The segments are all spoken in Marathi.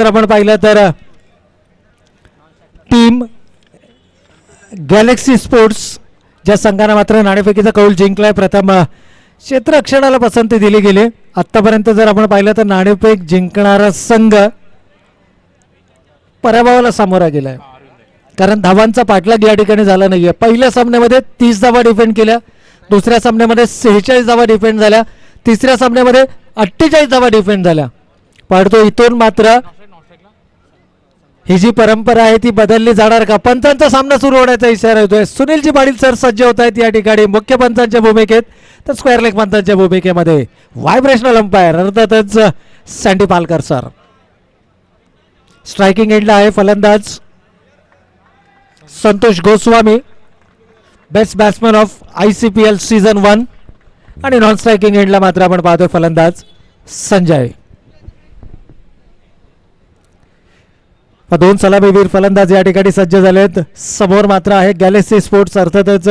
जर आपण पाहिलं तर टीम गॅलेक्सी स्पोर्ट्स ज्या संघाने मात्र नाणेफेकीचा कौल जिंकलाय, प्रथम क्षेत्ररक्षणाला पसंती दिली गेली. आतापर्यंत जर आपण पाहिलं तर नाणेफेक जिंकणारा संघ पराभवाला सामोरा गेलाय, कारण धावांचा पाठलाग या ठिकाणी झाला नाहीये. पहिल्या सामन्यामध्ये 30 धावा डिफेंड केल्या, दुसऱ्या सामन्यामध्ये 46 धावा डिफेंड झाल्या, तिसऱ्या सामन्यामध्ये 48 धावा डिफेंड झाल्या. पडतो इथून मात्र ही जी परंपरा आहे ती बदलली जाणार का? पंचांचा सामना सुरू होण्याचा इशारा येतोय. सुनीलजी पाटील सर सज्ज होत आहेत या ठिकाणी मुख्य पंचांच्या भूमिकेत, तर स्क्वेअर लेग पंचांच्या भूमिकेमध्ये व्हायब्रेशनल अंपायर अर्थातच सँडी पालकर सर. स्ट्रायकिंग एंडला आहे फलंदाज Santosh Goswami, best batsman of ICPL season 1, आणि नॉन स्ट्रायकिंग एंडला मात्र आपण पाहतोय फलंदाज संजय. दोन सलामीवीर फलंदाज या ठिकाणी सज्ज झालेत. समोर मात्र आहे गॅलेक्सी स्पोर्ट्स अर्थातच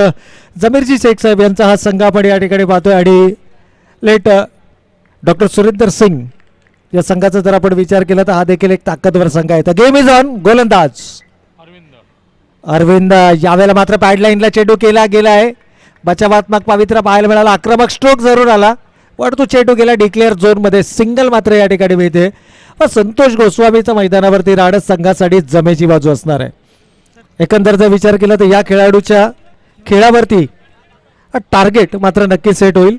जमीरजी शेख साहेब यांचा हा संघ आपण या ठिकाणी पाहतोय, आणि लेट डॉक्टर सुरेंदर सिंग या संघाचा जर आपण विचार केला तर हा देखील एक ताकदवर संघ आहे. Game is on. गोलंदाज अरविंद, यावेळेला मात्र पॅडलाईनला चेंडू केला गेला आहे. बचावात्मक पवित्रा पाहायला मिळाला, आक्रमक स्ट्रोक जरूर आला, पण तो चेंडू गेला डिक्लेअर झोन मध्ये. सिंगल मात्र या ठिकाणी मिळते. संतोष गोस्वामीचा मैदानावरती राहणं संघासाठी जमेची बाजू असणार आहे. एकंदर जर विचार केला तर या खेळाडूच्या खेळावरती टार्गेट मात्र नक्की सेट होईल.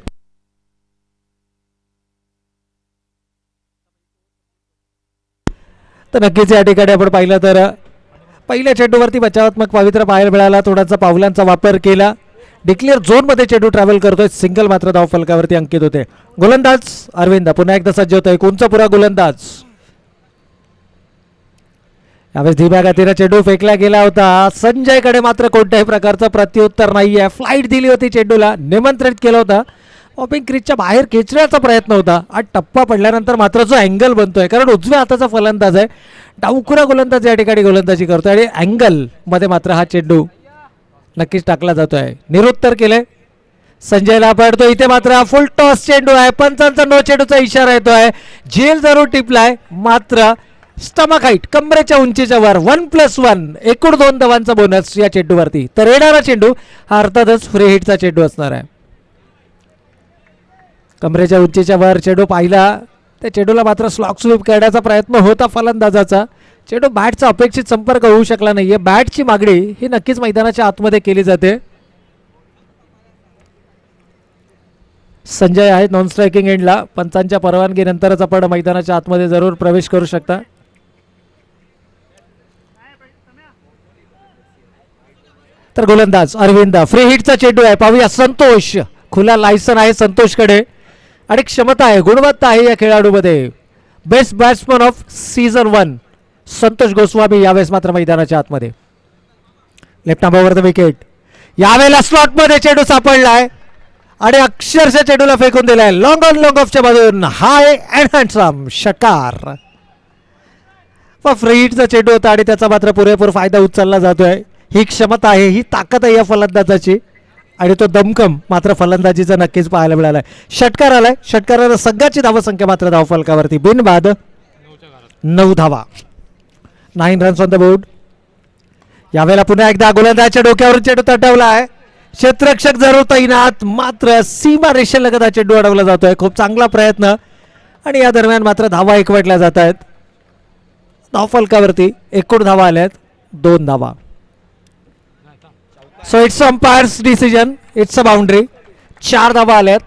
तर नक्कीच या ठिकाणी आपण पाहिलं तर पहिल्या चेंडूवरती बचावात्मक पवित्रा पाहायला मिळाला, थोडासा पावलांचा वापर केला, डिक्लेअर झोन मध्ये चेंडू ट्रॅव्हल करतोय, सिंगल मात्र धाव फलकावरती अंकित होते. गोलंदाज अरविंद पुन्हा एकदा सज्ज होतोय. कोणचा पुरा गोलंदाज यावेळेस धीम्या गतीने चेंडू फेकला गेला होता. संजयकडे मात्र कोणत्याही प्रकारचं प्रत्युत्तर नाहीये. फ्लाईट दिली होती चेंडूला, निमंत्रित केलं होतं, ओपिंग क्रीजच्या बाहेर खेचण्याचा प्रयत्न होता. आज टप्पा पडल्यानंतर मात्र जो अँगल बनतोय, कारण उजव्या हाताचा फलंदाज आहे, डावखुरा गोलंदाज या ठिकाणी गोलंदाजी करतोय, आणि अँगल मध्ये मात्र हा चेंडू नक्कीच टाकला जातोय. निरुत्तर केले संजयला पडतो. इथे मात्र फुल टॉस चेंडू आहे, पंचांचा नो चेंडूचा इशारा येतोय. झेल जरूर टिपलाय, मात्र स्टमक हाईट कमरेच्या उंचीच्या वर 1+1 एकूण 2 धावांचा बोनस या चेंडूवरती. तर येणारा चेंडू हा अर्थातच फ्री हिटचा चेंडू असणार आहे. कमरेच्या उंचीच्या वर चेंडू पाहिला, त्या चेंडूला मात्र स्लॉक स्वीप करण्याचा प्रयत्न होता फलंदाजाचा. चेंडू बॅटचा अपेक्षित संपर्क होऊ शकला नाहीये. बॅटची मागणी ही नक्कीच मैदानाच्या आतमध्ये केली जाते. संजय आहे नॉन स्ट्रायकिंग एंडला. पंचांच्या परवानगीनंतरच आपण मैदानाच्या आतमध्ये जरूर प्रवेश करू शकता. तर गोलंदाज अरविंद, फ्री हिटचा चेंडू आहे, पाहूया संतोष. खुला लायसन आहे संतोषकडे, आणि क्षमता आहे, गुणवत्ता आहे या खेळाडूमध्ये. Best batsman of season 1 Santosh Goswami यावेळेस मात्र मैदानाच्या आतमध्ये. लेफ्ट आर्मवर विकेट. यावेळेला स्लॉट मध्ये चेंडू सापडलाय, आणि अक्षरशः चेंडूला फेकून दिलाय लॉंग ऑन लॉंग ऑफच्या बाजून. हाय अँड हँडसम षटकार. फ्री हिटचा चेंडू होता, आणि त्याचा मात्र पुरेपूर फायदा उचलला जातोय. ही क्षमता आहे, ही ताकद आहे या फलंदाजाची, आणि तो दमकम मात्र फलंदाजीचा नक्कीच पाहायला मिळालाय. षटकार आलाय, षटकाराला संघाची धावसंख्या मात्र धावफलकावरती बिनबाद 9 धावा, 9 रन्स ऑन द बोर्ड. यावेळेला पुन्हा एकदा गोलंदाजाच्या डोक्यावरून चेंडू तटवला आहे. क्षेत्ररक्षक जरूर तैनात, मात्र सीमा रेषेलगत हा चेंडू अडवला जातोय. खूप चांगला प्रयत्न, आणि या दरम्यान मात्र धावा एकवटल्या जात आहेत. धावफलकावरती एकूण धावा आल्यात 2 धावा. So it's umpires decision, it's a boundary. 4 धावा आल्यात.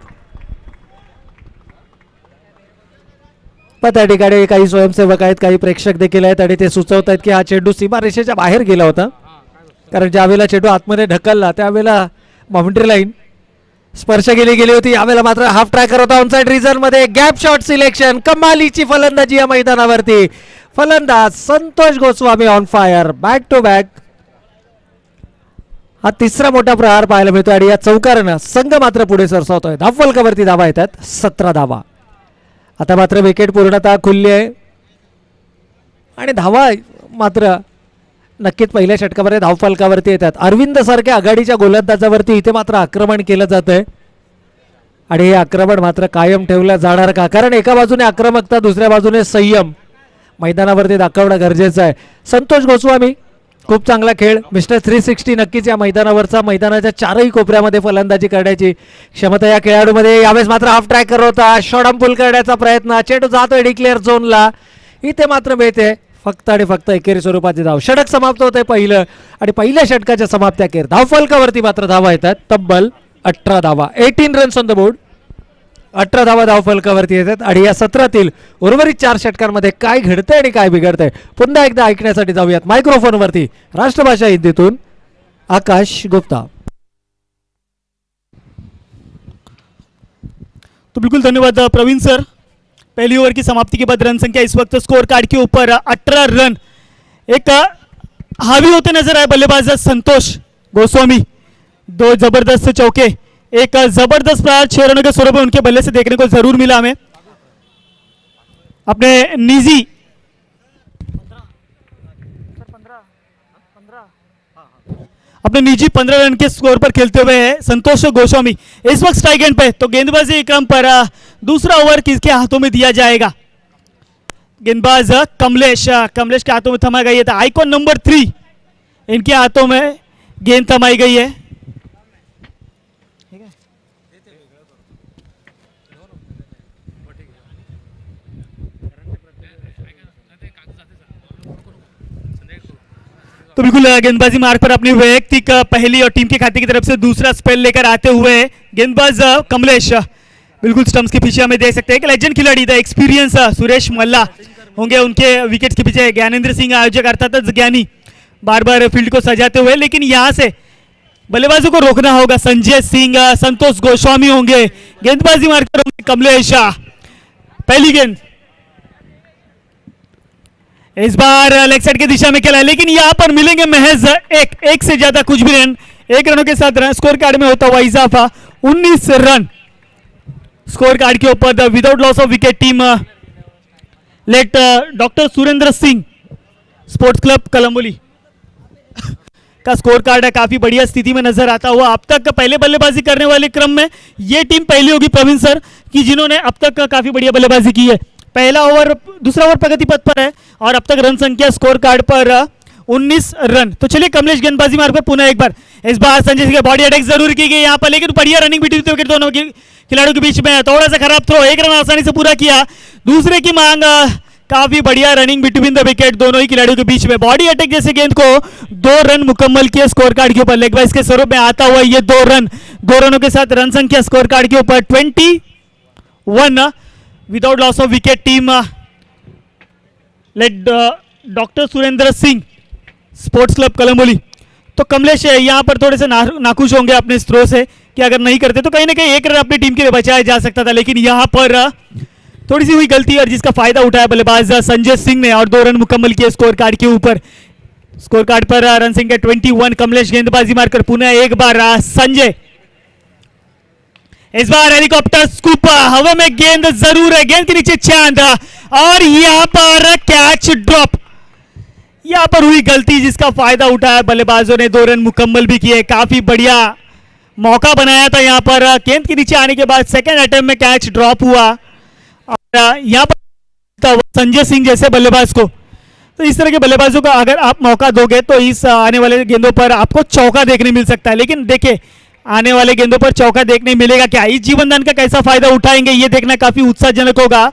पण त्या ठिकाणी काही स्वयंसेवक आहेत, काही प्रेक्षक देखील आहेत, आणि ते सुचवत आहेत की हा चेंडू सीमारेषेच्या बाहेर गेला होता, कारण ज्यावेळेला चेंडू आतमध्ये ढकलला त्यावेळेला बाउंड्री लाईन स्पर्श गेली होती. यावेळेला मात्र हाफ ट्रॅकर होता ऑनसाइड रिझन मध्ये. गॅप शॉट सिलेक्शन, कमालीची फलंदाजी या मैदानावरती. फलंदाज Santosh Goswami on fire, back to back. हा तिसरा मोठा प्रहार पाहायला मिळतो, आणि या चौकारानं संघ मात्र पुढे सरसावतोय. धावफलकावरती धावा येतात 17 धावा. आता मात्र विकेट पूर्णतः खुलली आहे, आणि धावा मात्र नक्कीच पहिल्या षटकामध्ये धावफलकावरती येतात. अरविंद सारख्या आघाडीच्या गोलंदाजावरती इथे मात्र आक्रमण केलं जातंय, आणि हे आक्रमण मात्र कायम ठेवलं जाणार का? कारण एका बाजूने आक्रमकता, दुसऱ्या बाजूने संयम, मैदानावरती दाखवणं गरजेचं आहे. संतोष गोस्वामी खूप चांगला खेळ. मिस्टर 360 नक्कीच या मैदानावरचा मैदानाच्या चारही कोपऱ्यामध्ये फलंदाजी करण्याची क्षमता या खेळाडूमध्ये. यावेळेस मात्र हाफ ट्रॅक करत होता, शॉर्ट पुल करण्याचा प्रयत्न, चेंडू जातोय डिक्लेअर झोनला, इथे मात्र मिळते फक्त आणि फक्त एकेरी स्वरूपाची धाव. षटक समाप्त होते पहिलं आणि पहिल्या षटकाच्या समाप्त्याखेर धावफलकावरती मात्र धावा येतात तब्बल 18 धावा. 18 रन्स ऑन द बोर्ड. 18 धावा धावफलकावरती येतात आणि या सत्रातील उर्वरित 4 षटकांमध्ये काय घडतंय आणि काय बिघडतंय पुन्हा एकदा ऐकण्यासाठी जाऊयात मायक्रोफोनवरती राष्ट्रभाषा हिंदीतून आकाश गुप्ता. तो बिल्कुल धन्यवाद प्रवीण सर. पहली ओवर की समाप्ति के बाद रन संख्या इस वक्त स्कोर कार्ड के ऊपर 18 रन. एक हावी होते नजर आए बल्लेबाज संतोष गोस्वामी. 2 जबरदस्त चौके, एक जबरदस्त प्रहार 6 रनों के स्वरूप में उनके बल्ले से देखने को जरूर मिला हमें. अपने निजी 15 रन के स्कोर पर खेलते हुए है संतोष गोस्वामी इस वक्त स्ट्राइक एंड पे. तो गेंदबाजी क्रम पर दूसरा ओवर किसके हाथों में दिया जाएगा? गेंदबाज कमलेश के हाथों में थमा गई है. तो आइकॉन नंबर 3 इनके हाथों में गेंद थमाई गई है. तो बिल्कुल गेंदबाजी मार्ग पर अपनी वैयक्तिक पहली और टीम के खाते की तरफ से दूसरा स्पेल लेकर आते हुए गेंदबाज कमलेश बिल्कुल स्टंप्स के पीछे हमें देख सकते हैं. एक लेजेंड खिलाड़ी था, एक्सपीरियंस सुरेश मल्ला होंगे उनके विकेट के पीछे. ज्ञानेंद्र सिंह आयोजक अर्थात ज्ञानी बार बार फील्ड को सजाते हुए, लेकिन यहां से बल्लेबाजों को रोकना होगा. संजय सिंह, संतोष गोस्वामी होंगे गेंदबाजी मार्ग पर. कमलेश पहली गेंद इस बार लेग साइड की दिशा में खेला, लेकिन यहां पर मिलेंगे महज एक से ज्यादा कुछ भी रन. 1 रनों के साथ रन स्कोर कार्ड में होता हुआ इजाफा 19 रन स्कोर कार्ड के ऊपर. Without loss of wicket team late doctor Surendra Singh sports club Kalamboli का स्कोर कार्ड है काफी बढ़िया स्थिति में नजर आता हुआ. अब तक पहले बल्लेबाजी करने वाले क्रम में यह टीम पहली होगी प्रवीण सर कि जिन्होंने अब तक काफी बढ़िया बल्लेबाजी की है. दूसरा ओवर प्रगति पथ पर है और अब तक रन संख्या स्कोर कार्ड पर 19 रन. तो चलिए कमलेश गेंदबाजी मार्ग पर पुनः एक बार. इस बार संजय सिंह बॉडी अटैक जरूर की गई यहाँ पर, लेकिन बढ़िया रनिंग बिटवीन विकेट दोनों खिलाड़ियों के बीच में. थोड़ा सा खराब थ्रो, 1 रन आसानी से पूरा किया. दूसरे की मांग, काफी बढ़िया रनिंग बिटवीन द विकेट दोनों ही खिलाड़ियों के बीच में. बॉडी अटैक जैसे गेंद को 2 रन मुकम्मल किए स्कोर कार्ड के ऊपर. लेग बाइस के स्वरूप में आता हुआ ये 2 रनों के साथ रन संख्या स्कोर कार्ड के ऊपर 21 without loss of wicket team late doctor Surendra Singh sports club Kalamboli. तो कमलेश यहां पर थोड़े से नाखुश होंगे अपने इस थ्रो से कि अगर नहीं करते तो कहीं ना कहीं 1 रन अपनी टीम के लिए बचाया जा सकता था, लेकिन यहां पर थोड़ी सी हुई गलती और जिसका फायदा उठाया बल्लेबाज संजय सिंह ने और 2 रन मुकम्मल किए स्कोर कार्ड के ऊपर. स्कोर कार्ड पर रन संख्या 21. कमलेश गेंदबाजी मारकर पुनः एक बार संजय. इस बार हेलीकॉप्टर स्कूप, हवा में गेंद जरूर है, गेंद के नीचे चांद और यहां पर कैच ड्रॉप. यहां पर हुई गलती जिसका फायदा उठाया बल्लेबाजों ने. 2 रन मुकम्मल भी किए. काफी बढ़िया मौका बनाया था यहां पर. गेंद के नीचे आने के बाद सेकंड अटेम्प्ट में कैच ड्रॉप हुआ और यहां पर संजय सिंह जैसे बल्लेबाज को. तो इस तरह के बल्लेबाजों को अगर आप मौका दोगे तो इस आने वाले गेंदों पर आपको चौका देखने मिल सकता है. लेकिन देखिए आने वाले गेंदों पर चौका देखने मिलेगा क्या, इस जीवनदान का कैसा फायदा उठाएंगे, ये देखना काफी उत्साहजनक होगा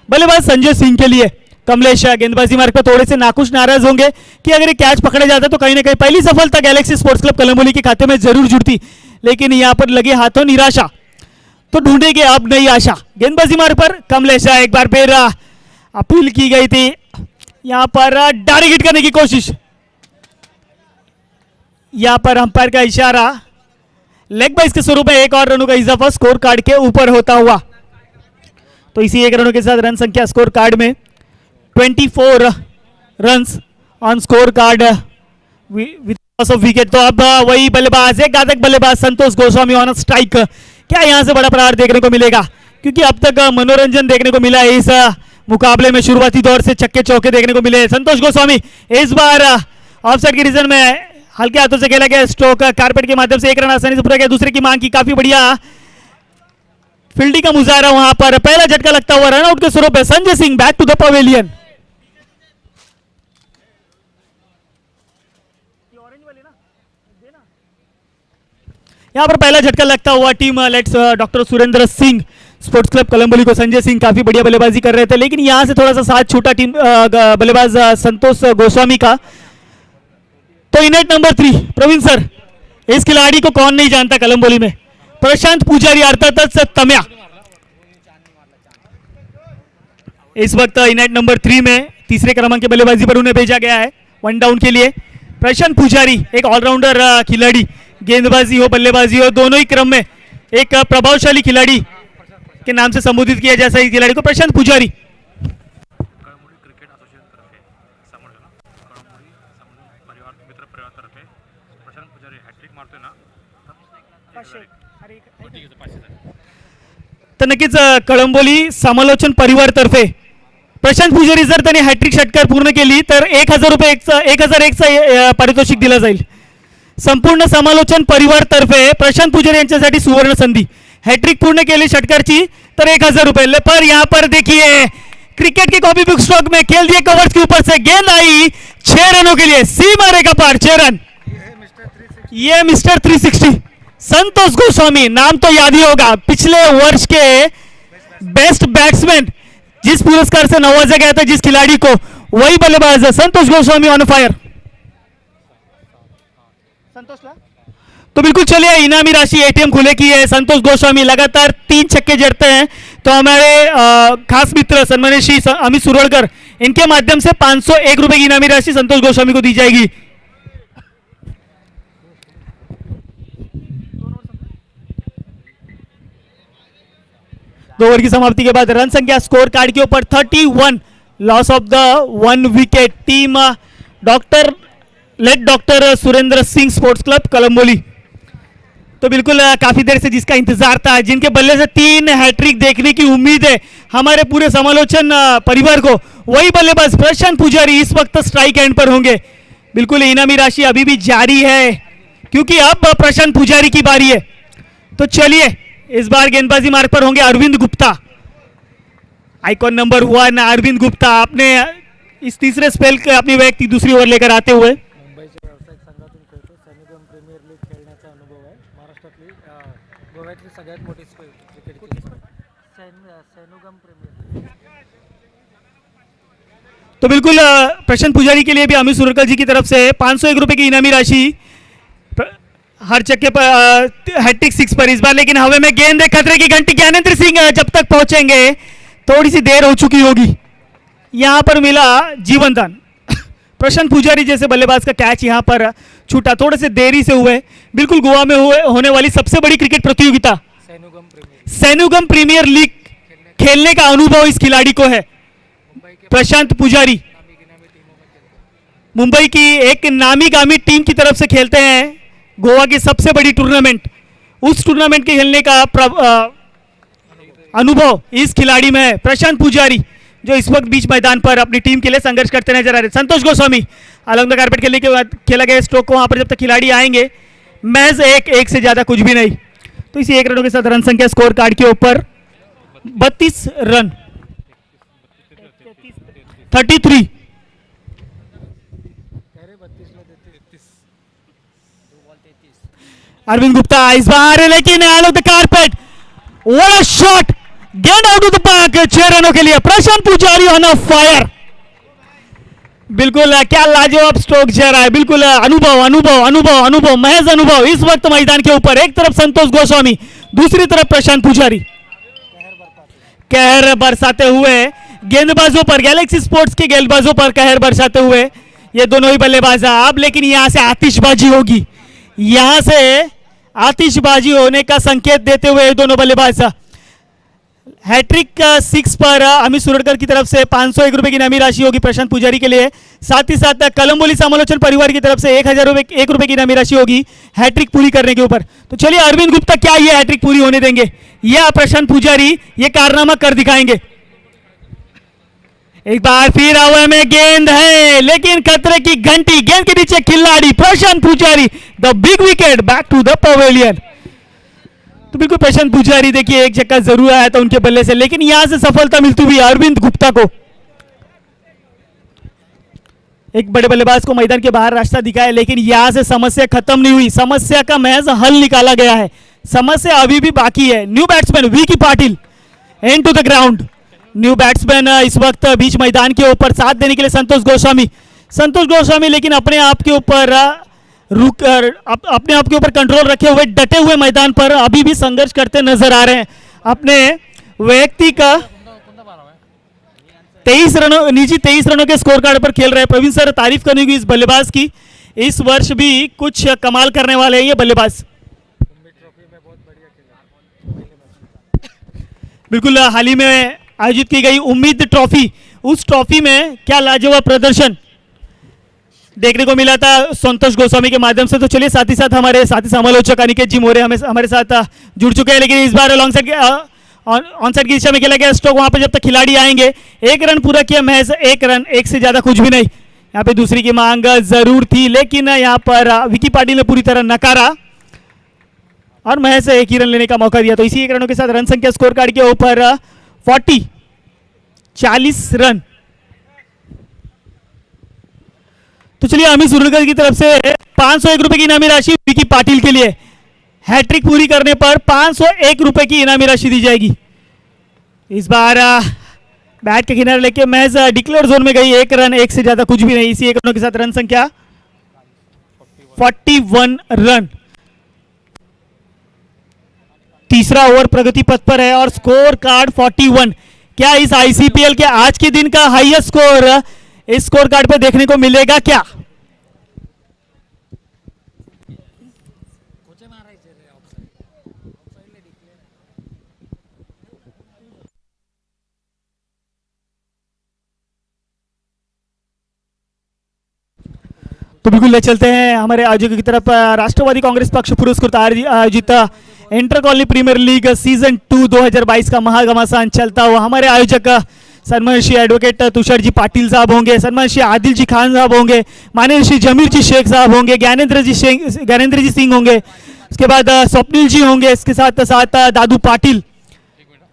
बल्लेबाज संजय सिंह के लिए. कमलेश गेंदबाजी मार्ग पर थोड़े से नाखुश नाराज होंगे कि अगर ये कैच पकड़े जाता तो कहीं ना कहीं पहली सफलता गैलेक्सी स्पोर्ट्स क्लब कलम्बोली के खाते में जरूर जुड़ती, लेकिन यहां पर लगे हाथों निराशा. तो ढूंढेंगे अब नई आशा. गेंदबाजी मार्ग पर कमलेश एक बार फिर अपील की गई थी, यहां पर डायरेक्ट हिट करने की कोशिश. यहां पर अंपायर का इशारा, लेग बाइस के स्वरूप में 1 और रनों का इजाफा स्कोर कार्ड के ऊपर होता हुआ. तो इसी 1 रनों के साथ रन संख्या स्कोर कार्ड में 24 रन्स ऑन स्कोर कार्ड विद लॉस ऑफ विकेट. तो अब वही बल्लेबाज, एक घातक बल्लेबाज संतोष गोस्वामी ऑन स्ट्राइक. क्या यहां से बड़ा प्रहार देखने को मिलेगा, क्योंकि अब तक मनोरंजन देखने को मिला है इस मुकाबले में. शुरुआती दौर से छक्के चौके देखने को मिले. संतोष गोस्वामी इस बार ऑफसाइड के रीजन में हल्के हाथों से खेला गया स्ट्रोक, कारपेट के माध्यम से 1 रन आसानी से पूरा किया. दूसरे की मांग की, काफी बढ़िया फील्डिंग का मुजाहरा वहां पर. पहला झटका लगता हुआ रन आउट के स्वरूप है. Sanjay Singh back to the pavilion. यहाँ पर पहला झटका लगता हुआ team late's doctor Surendra Singh sports club Kalamboli को संजय सिंह काफी बढ़िया बल्लेबाजी कर रहे थे, लेकिन यहाँ से थोड़ा सा साथ छूटा टीम बल्लेबाज संतोष गोस्वामी का। तो इनेट नंबर 3 प्रवीण सर, इस खिलाड़ी को कौन नहीं जानता कलम्बोली में, प्रशांत पुजारी अर्थात तम्या। इस वक्त इनेट नंबर 3 में तीसरे क्रमांक के बल्लेबाजी पर उन्हें भेजा गया है 1 डाउन के लिए। प्रशांत पुजारी एक ऑलराउंडर खिलाड़ी, गेंदबाजी हो बल्लेबाजी हो दोनों ही क्रम में एक प्रभावशाली खिलाड़ी के नाम से संबोधित किया जाता है इस खिलाड़ी को, प्रशांत पुजारी। कळंबोली क्रिकेट असोसिएशन तर्फे समोर आहे ना, कळंबोली परिवार मित्र परिवार तर्फे प्रशांत पुजारी हॅट्रिक मारतोय ना, तर नक्कीच कळंबोली समालोचन परिवार तर्फे प्रशांत पुजारी जर त्यांनी हॅट्रिक षटकार पूर्ण केली तर 1001चा पारितोषिक दिला जाईल। संपूर्ण समालोचन परिवार तर्फे प्रशांत पुजारी यांच्यासाठी सुवर्ण संधी, हैट्रिक पूर्ण केली षटकारची तर 1000 रुपये। पर यहाँ पर देखिए क्रिकेट के कॉपी बुक स्ट्रोक में खेल दिए कवर्स के ऊपर से, गेंद आई 6 रनों के लिए, सीमा रेखा पार 6 रन। ये मिस्टर 360 संतोष गोस्वामी, नाम तो याद ही होगा, पिछले वर्ष के बेस्ट बैट्समैन जिस पुरस्कार से नवाजा गया था जिस खिलाड़ी को, वही बल्लेबाज संतोष गोस्वामी ऑन फायर। तो बिल्कुल चलिए इनामी राशि एटीएम खुले की है, संतोष गोस्वामी लगातार 3 छक्के जड़ते हैं, तो हमारे खास मित्र सन्मान्य श्री अमित सुरवड़कर, इनके माध्यम से 501 रुपए की इनामी राशि संतोष गोस्वामी को दी जाएगी। दो ओवर की समाप्ति के बाद रन संख्या स्कोर कार्ड के ऊपर 31, loss of the 1 wicket, team doctor Surendra Singh sports club Kalamboli. तो बिल्कुल काफी देर से जिसका इंतजार था, जिनके बल्ले से 3 हैट्रिक देखने की उम्मीद है हमारे पूरे समालोचन परिवार को, वही बल्लेबाज प्रशांत पुजारी इस वक्त स्ट्राइक एंड पर होंगे। बिल्कुल इनामी राशि अभी भी जारी है क्योंकि अब प्रशांत पुजारी की बारी है। तो चलिए इस बार गेंदबाजी मार्ग पर होंगे अरविंद गुप्ता, आइकॉन नंबर 1 अरविंद गुप्ता, अपने इस तीसरे स्पेल के अपनी व्यक्ति दूसरी ओवर लेकर आते हुए। मुंबईच्या व्यावसायिक संघातून खेळतो, सॅन्युगम प्रीमियर लीग खेळण्याचा अनुभव आहे, महाराष्ट्रातली गोव्यातली सगळ्यात मोठी क्रिकेटची सॅन्युगम प्रीमियर लीग। तो बिल्कुल प्रशांत पुजारी के लिए भी अमित सुरकर जी की तरफ से 501 रुपए की इनामी राशि हर चक्के पर हैट्रिक 6 पर इस बार, लेकिन हवे में गेंद है, खतरे की घंटी, ज्ञानेंद्र सिंह जब तक पहुंचेंगे थोड़ी सी देर हो चुकी होगी। यहां पर मिला जीवन दान, प्रशांत पुजारी जैसे बल्लेबाज का कैच यहां पर छूटा, थोड़े से देरी से हुए। बिल्कुल गोवा में होने वाली सबसे बड़ी क्रिकेट प्रतियोगिता सैनुगम प्रीमियर लीग खेलने का अनुभव इस खिलाड़ी को है। प्रशांत पुजारी मुंबई की एक नामी गामी टीम की तरफ से खेलते हैं, गोवा की सबसे बड़ी टूर्नामेंट, उस टूर्नामेंट के खेलने का अनुभव इस खिलाड़ी में है। प्रशांत पुजारी जो इस वक्त बीच मैदान पर अपनी टीम के लिए संघर्ष करते नजर आ रहे। Santosh Goswami along the carpet खेलने के बाद खेला गया स्ट्रोक को, वहां पर जब तक खिलाड़ी आएंगे महज एक से ज्यादा कुछ भी नहीं। तो इसी 1 रनों के साथ रन संख्या स्कोर कार्ड के ऊपर 32 रन 33। अरविंद गुप्ता इस बार, लेकिन along the carpet, what a shot, गेंद आउट ऑफ द पार्क 6 रनों के लिए। प्रशांत पुजारी ऑन अ फायर, बिल्कुल क्या लाजवाब स्ट्रोक जा रहा है, बिल्कुल अनुभव अनुभव अनुभव अनुभव महज अनुभव इस वक्त मैदान के ऊपर। एक तरफ संतोष गोस्वामी, दूसरी तरफ प्रशांत पुजारी कहर बरसाते हुए गेंदबाजों पर, गैलेक्सी स्पोर्ट्स के गेंदबाजों पर कहर बरसाते हुए ये दोनों ही बल्लेबाज। अब लेकिन यहां से आतिशबाजी होगी, यहां से आतिशबाजी होने का संकेत देते हुए ये दोनों बल्लेबाज। हैट्रिक 6 पर अमित सुरड़कर की तरफ से 501 रुपए की इनामी राशि होगी प्रशांत पुजारी के लिए, साथ ही साथ कलम्बोली समालोचन परिवार की तरफ से 1000 रुपए की इनामी राशि होगी हैट्रिक पूरी करने के ऊपर। तो चलिए अरविंद गुप्ता क्या ये हैट्रिक पूरी होने देंगे या प्रशांत पुजारी ये कारनामा कर दिखाएंगे। एक बार फिर हवा में गेंद है, लेकिन खतरे की घंटी, गेंद के नीचे खिलाड़ी Prashant Pujari, the big wicket back to the pavilion. तो बिल्कुल प्रशांत पुजारी देखिए एक छक्का जरूर आया था उनके बल्ले से, लेकिन यहां से सफलता मिलती हुई अरविंद गुप्ता को। एक बड़े बल्लेबाज को मैदान के बाहर रास्ता दिखाया, लेकिन यहाँ से समस्या खत्म नहीं हुई, समस्या का महज हल निकाला गया है, समस्या अभी भी बाकी है। New batsman Vicky Patil and to the ground. New batsman इस वक्त बीच मैदान के ऊपर साथ देने के लिए संतोष गोस्वामी लेकिन अपने आप के ऊपर अपने आप के ऊपर कंट्रोल रखे हुए डटे हुए मैदान पर अभी भी संघर्ष करते नजर आ रहे हैं। अपने वैयक्ति का 23 रनों निजी 23 रनों के स्कोर कार्ड पर खेल रहे हैं। प्रवीण सर, तारीफ करनी होगी इस बल्लेबाज की, इस वर्ष भी कुछ कमाल करने वाले हैं ये बल्लेबाज। बिल्कुल हाल ही में आयोजित की गई उम्मीद ट्रॉफी, उस ट्रॉफी में क्या लाजवाब प्रदर्शन देखने को मिला था संतोष गोस्वामी के माध्यम से। तो चलिए साथ ही साथ हमारे साथी समालोचक अनिकेत जी मोरे हमारे साथ जुड़ चुके हैं, लेकिन इस बार लॉन्ग साइड ऑन साइड की दिशा में खेला गया स्ट्रोक, वहां पे जब तक खिलाड़ी आएंगे 1 रन पूरा किया, महज 1 रन, 1 से ज्यादा कुछ भी नहीं। यहाँ पे दूसरी की मांग जरूर थी, लेकिन यहाँ पर विकी पाटिल ने पूरी तरह नकारा और महज 1 ही रन लेने का मौका दिया। तो इसी 1 रनों के साथ रन संख्या स्कोर कार्ड के ऊपर 40 रन। तो चलिए अमित सुरकर की तरफ से 501 रुपए की इनामी राशि विकी पाटिल के लिए, हैट्रिक पूरी करने पर 501 रुपए की इनामी राशि दी जाएगी। इस बार बैट के किनारे लेके महज डिक्लेयर जोन में गई, 1 रन, 1 से ज्यादा कुछ भी नहीं। इसी 1 रनों के साथ रन संख्या 41 रन। तीसरा ओवर प्रगति पथ पर है और स्कोर कार्ड 41। क्या इस आईसीपीएल के आज के दिन का हाईएस्ट स्कोर इस स्कोर कार्ड पर देखने को मिलेगा क्या? तो बिल्कुल ले चलते हैं हमारे आयोजकों की तरफ। राष्ट्रवादी कांग्रेस पक्ष पुरस्कृत आयोजित inter colony premier league season 2 2022 का महाघमासान चलता हुआ हमारे आयोजक सन्माननीय श्री एडवोकेट तुषार जी पाटिल साहब होंगे, सन्माननीय श्री आदिल जी खान साहब होंगे, माननीय श्री जमीर जी शेख साहब होंगे, ज्ञानेंद्र जी सिंह होंगे, उसके बाद स्वप्निल जी होंगे, इसके साथ साथ दादू पाटिल,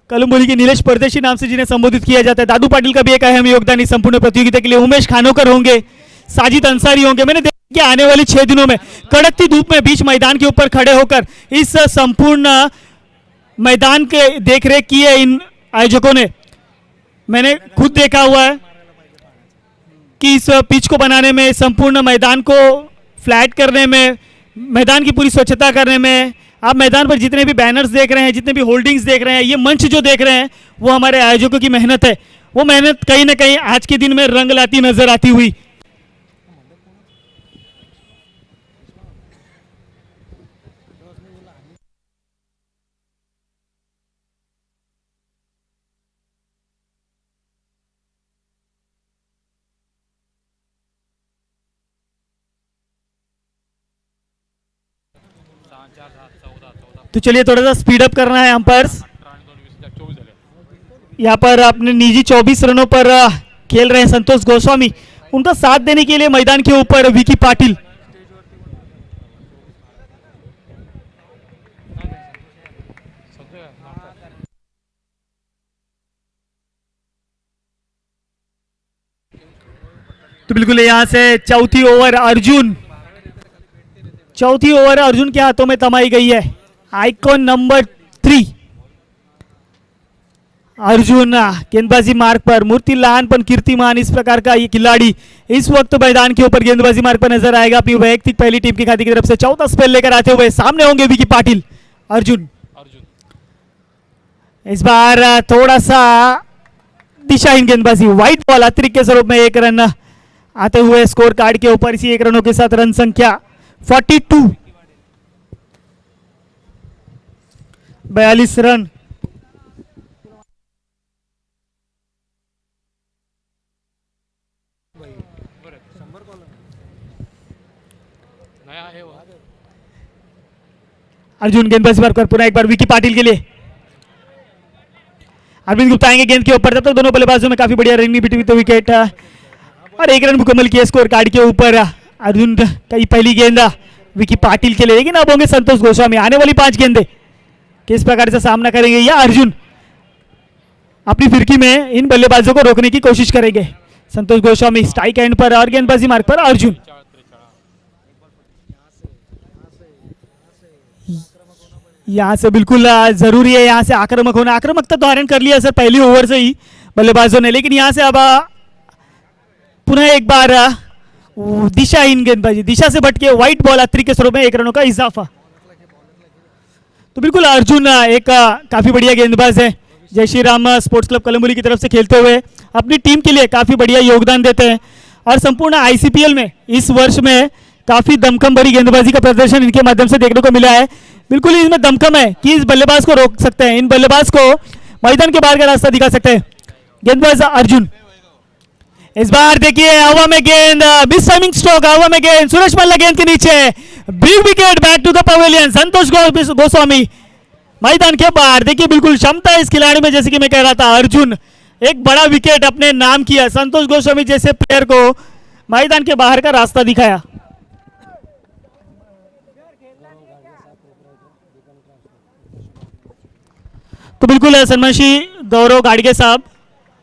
कलम्बोली के नीलेश परदेशी नाम से जिन्हें संबोधित किया जाता है, दादू पाटिल का भी एक अहम योगदान इस संपूर्ण प्रतियोगिता के लिए, उमेश खानोकर होंगे, साजिद अंसारी होंगे। मैंने देखा कि आने वाले 6 दिनों में कड़कती धूप में बीच मैदान के ऊपर खड़े होकर इस संपूर्ण मैदान के देखरेख की है इन आयोजकों ने। मैंने खुद देखा हुआ है कि इस पिच को बनाने में, संपूर्ण मैदान को फ्लैट करने में, मैदान की पूरी स्वच्छता करने में, आप मैदान पर जितने भी बैनर्स देख रहे हैं, जितने भी होल्डिंग्स देख रहे हैं, ये मंच जो देख रहे हैं, वो हमारे आयोजकों की मेहनत है। वो मेहनत कहीं ना कहीं आज के दिन में रंग लाती नजर आती हुई। तो चलिए थोड़ा सा स्पीड अप करना है अंपायर्स। यहाँ पर अपने निजी 24 रनों पर खेल रहे हैं संतोष गोस्वामी, उनका साथ देने के लिए मैदान के ऊपर विकी पाटिल। तो बिल्कुल यहाँ से चौथी ओवर अर्जुन के हाथों में थमाई गई है। आइकॉन नंबर 3 अर्जुन गेंदबाजी मार्ग पर, मूर्ति लहानपन कीर्तिमान, इस प्रकार का ये खिलाड़ी इस वक्त मैदान के ऊपर गेंदबाजी मार्ग पर नजर आएगा अपनी वैयक्तिक पहली टीम की खाते की तरफ से। चौथा स्पेल लेकर आते हुए सामने होंगे विकी पाटिल। अर्जुन इस बार थोड़ा सा दिशाहीन गेंदबाजी, व्हाइट बॉल, अतिरिक्त के स्वरूप में 1 रन आते हुए स्कोर कार्ड के ऊपर इसी 1 रनों के साथ रन संख्या 42, 42 रन। अर्जुन गेंदबाजी मार्ग पर पुनः एक बार विकी पाटिल के लिए। अरविंद गुप्ता आएंगे गेंद के ऊपर, तब तक दोनों बल्लेबाजों में काफी बढ़िया रनिंग बिटवीन द विकेट और 1 रन मुकम्मल किया स्कोर कार्ड के ऊपर। अर्जुन की पहली गेंद विकी पाटिल के लिए, लेकिन अब होंगे संतोष गोस्वामी। आने वाली 5 गेंदें किस प्रकार से सामना करेंगे या अर्जुन अपनी फिरकी में इन बल्लेबाजों को रोकने की कोशिश करेंगे। संतोष गोस्वामी स्ट्राइक एंड पर और गेंदबाजी मार्ग पर अर्जुन। यहाँ से बिल्कुल जरूरी है, यहाँ से आक्रामक होना। आक्रामकता तो धारण कर लिया सर पहली ओवर से ही बल्लेबाजों ने, लेकिन यहाँ से अब पुनः एक बार दिशाहीन गेंदबाजी, दिशा से भटके व्हाइट बॉल अतिरिक्त के स्वरूप में 1 रनों का इजाफा। तो बिल्कुल अर्जुन एक काफी बढ़िया गेंदबाज है, जय श्री राम स्पोर्ट्स क्लब कलंबुली की तरफ से खेलते हुए अपनी टीम के लिए काफी बढ़िया योगदान देते हैं और संपूर्ण आईसीपीएल में इस वर्ष में काफी दमखम भरी गेंदबाजी का प्रदर्शन इनके माध्यम से देखने को मिला है। बिल्कुल इसमें दमखम है कि इस बल्लेबाज को रोक सकते हैं, इन बल्लेबाज को मैदान के बाहर का रास्ता दिखा सकते हैं। गेंदबाज अर्जुन, इस बार देखिए हवा में गेंद, मिस टाइमिंग स्ट्रोक, हवा में गेंद, सुरेश मल्ला गेंद के नीचे, big wicket, back to the pavilion. Santosh Goswami मैदान के बाहर। देखिए बिल्कुल क्षमता है इस खिलाड़ी में, जैसे कि मैं कह रहा था, अर्जुन एक बड़ा विकेट अपने नाम किया, संतोष गोस्वामी जैसे प्लेयर को मैदान के बाहर का रास्ता दिखाया। तो बिल्कुल सन्मानशी गौरव गाड़गे साहब,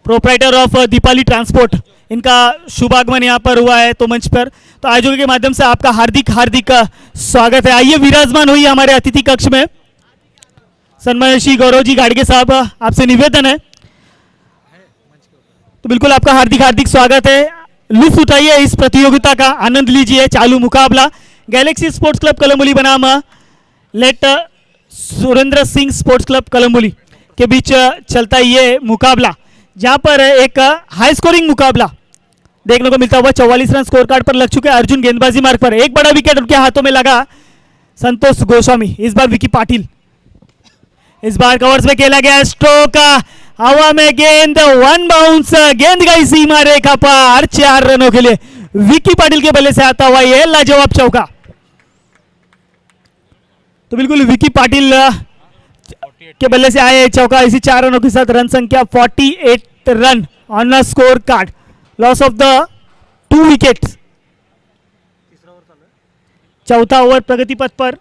प्रोप्राइटर ऑफ दीपाली ट्रांसपोर्ट, इनका शुभागमन यहाँ पर हुआ है तो मंच पर, तो आयोजकों के माध्यम से आपका हार्दिक हार्दिक स्वागत है। आइए विराजमान हुई हमारे अतिथि कक्ष में। सन्मानशी गौरव जी गाड़गे साहब, आपसे निवेदन है, तो बिल्कुल आपका हार्दिक हार्दिक स्वागत है। लुत्फ उठाइए इस प्रतियोगिता का, आनंद लीजिए। चालू मुकाबला गैलेक्सी स्पोर्ट्स क्लब कलंबुली बनाम late Surendra Singh sports club कलंबुली के बीच चलता ये मुकाबला, जहां पर एक हाई स्कोरिंग मुकाबला देखने को मिलता हुआ। 44 रन स्कोर कार्ड पर लग चुके हैं अर्जुन गेंदबाजी मार्ग पर। एक बड़ा विकेट उनके हाथों में लगा, संतोष गोस्वामी, इस बार विकी पाटिल, इस बार कवर्स में खेला गया स्ट्रोक, हवा में गेंद, 1 बाउंस, गेंद गई सीमा रेखा पर, 4 रनों के लिए विकी पाटिल के बल्ले से आता हुआ यह लाजवाब चौका। तो बिल्कुल विकी पाटिल के बल्ले से आए चौका, इसी 4 रनों के साथ रन संख्या 48 run on score card, loss of the 2 wickets. चौथा ओवर प्रगति पथ पर।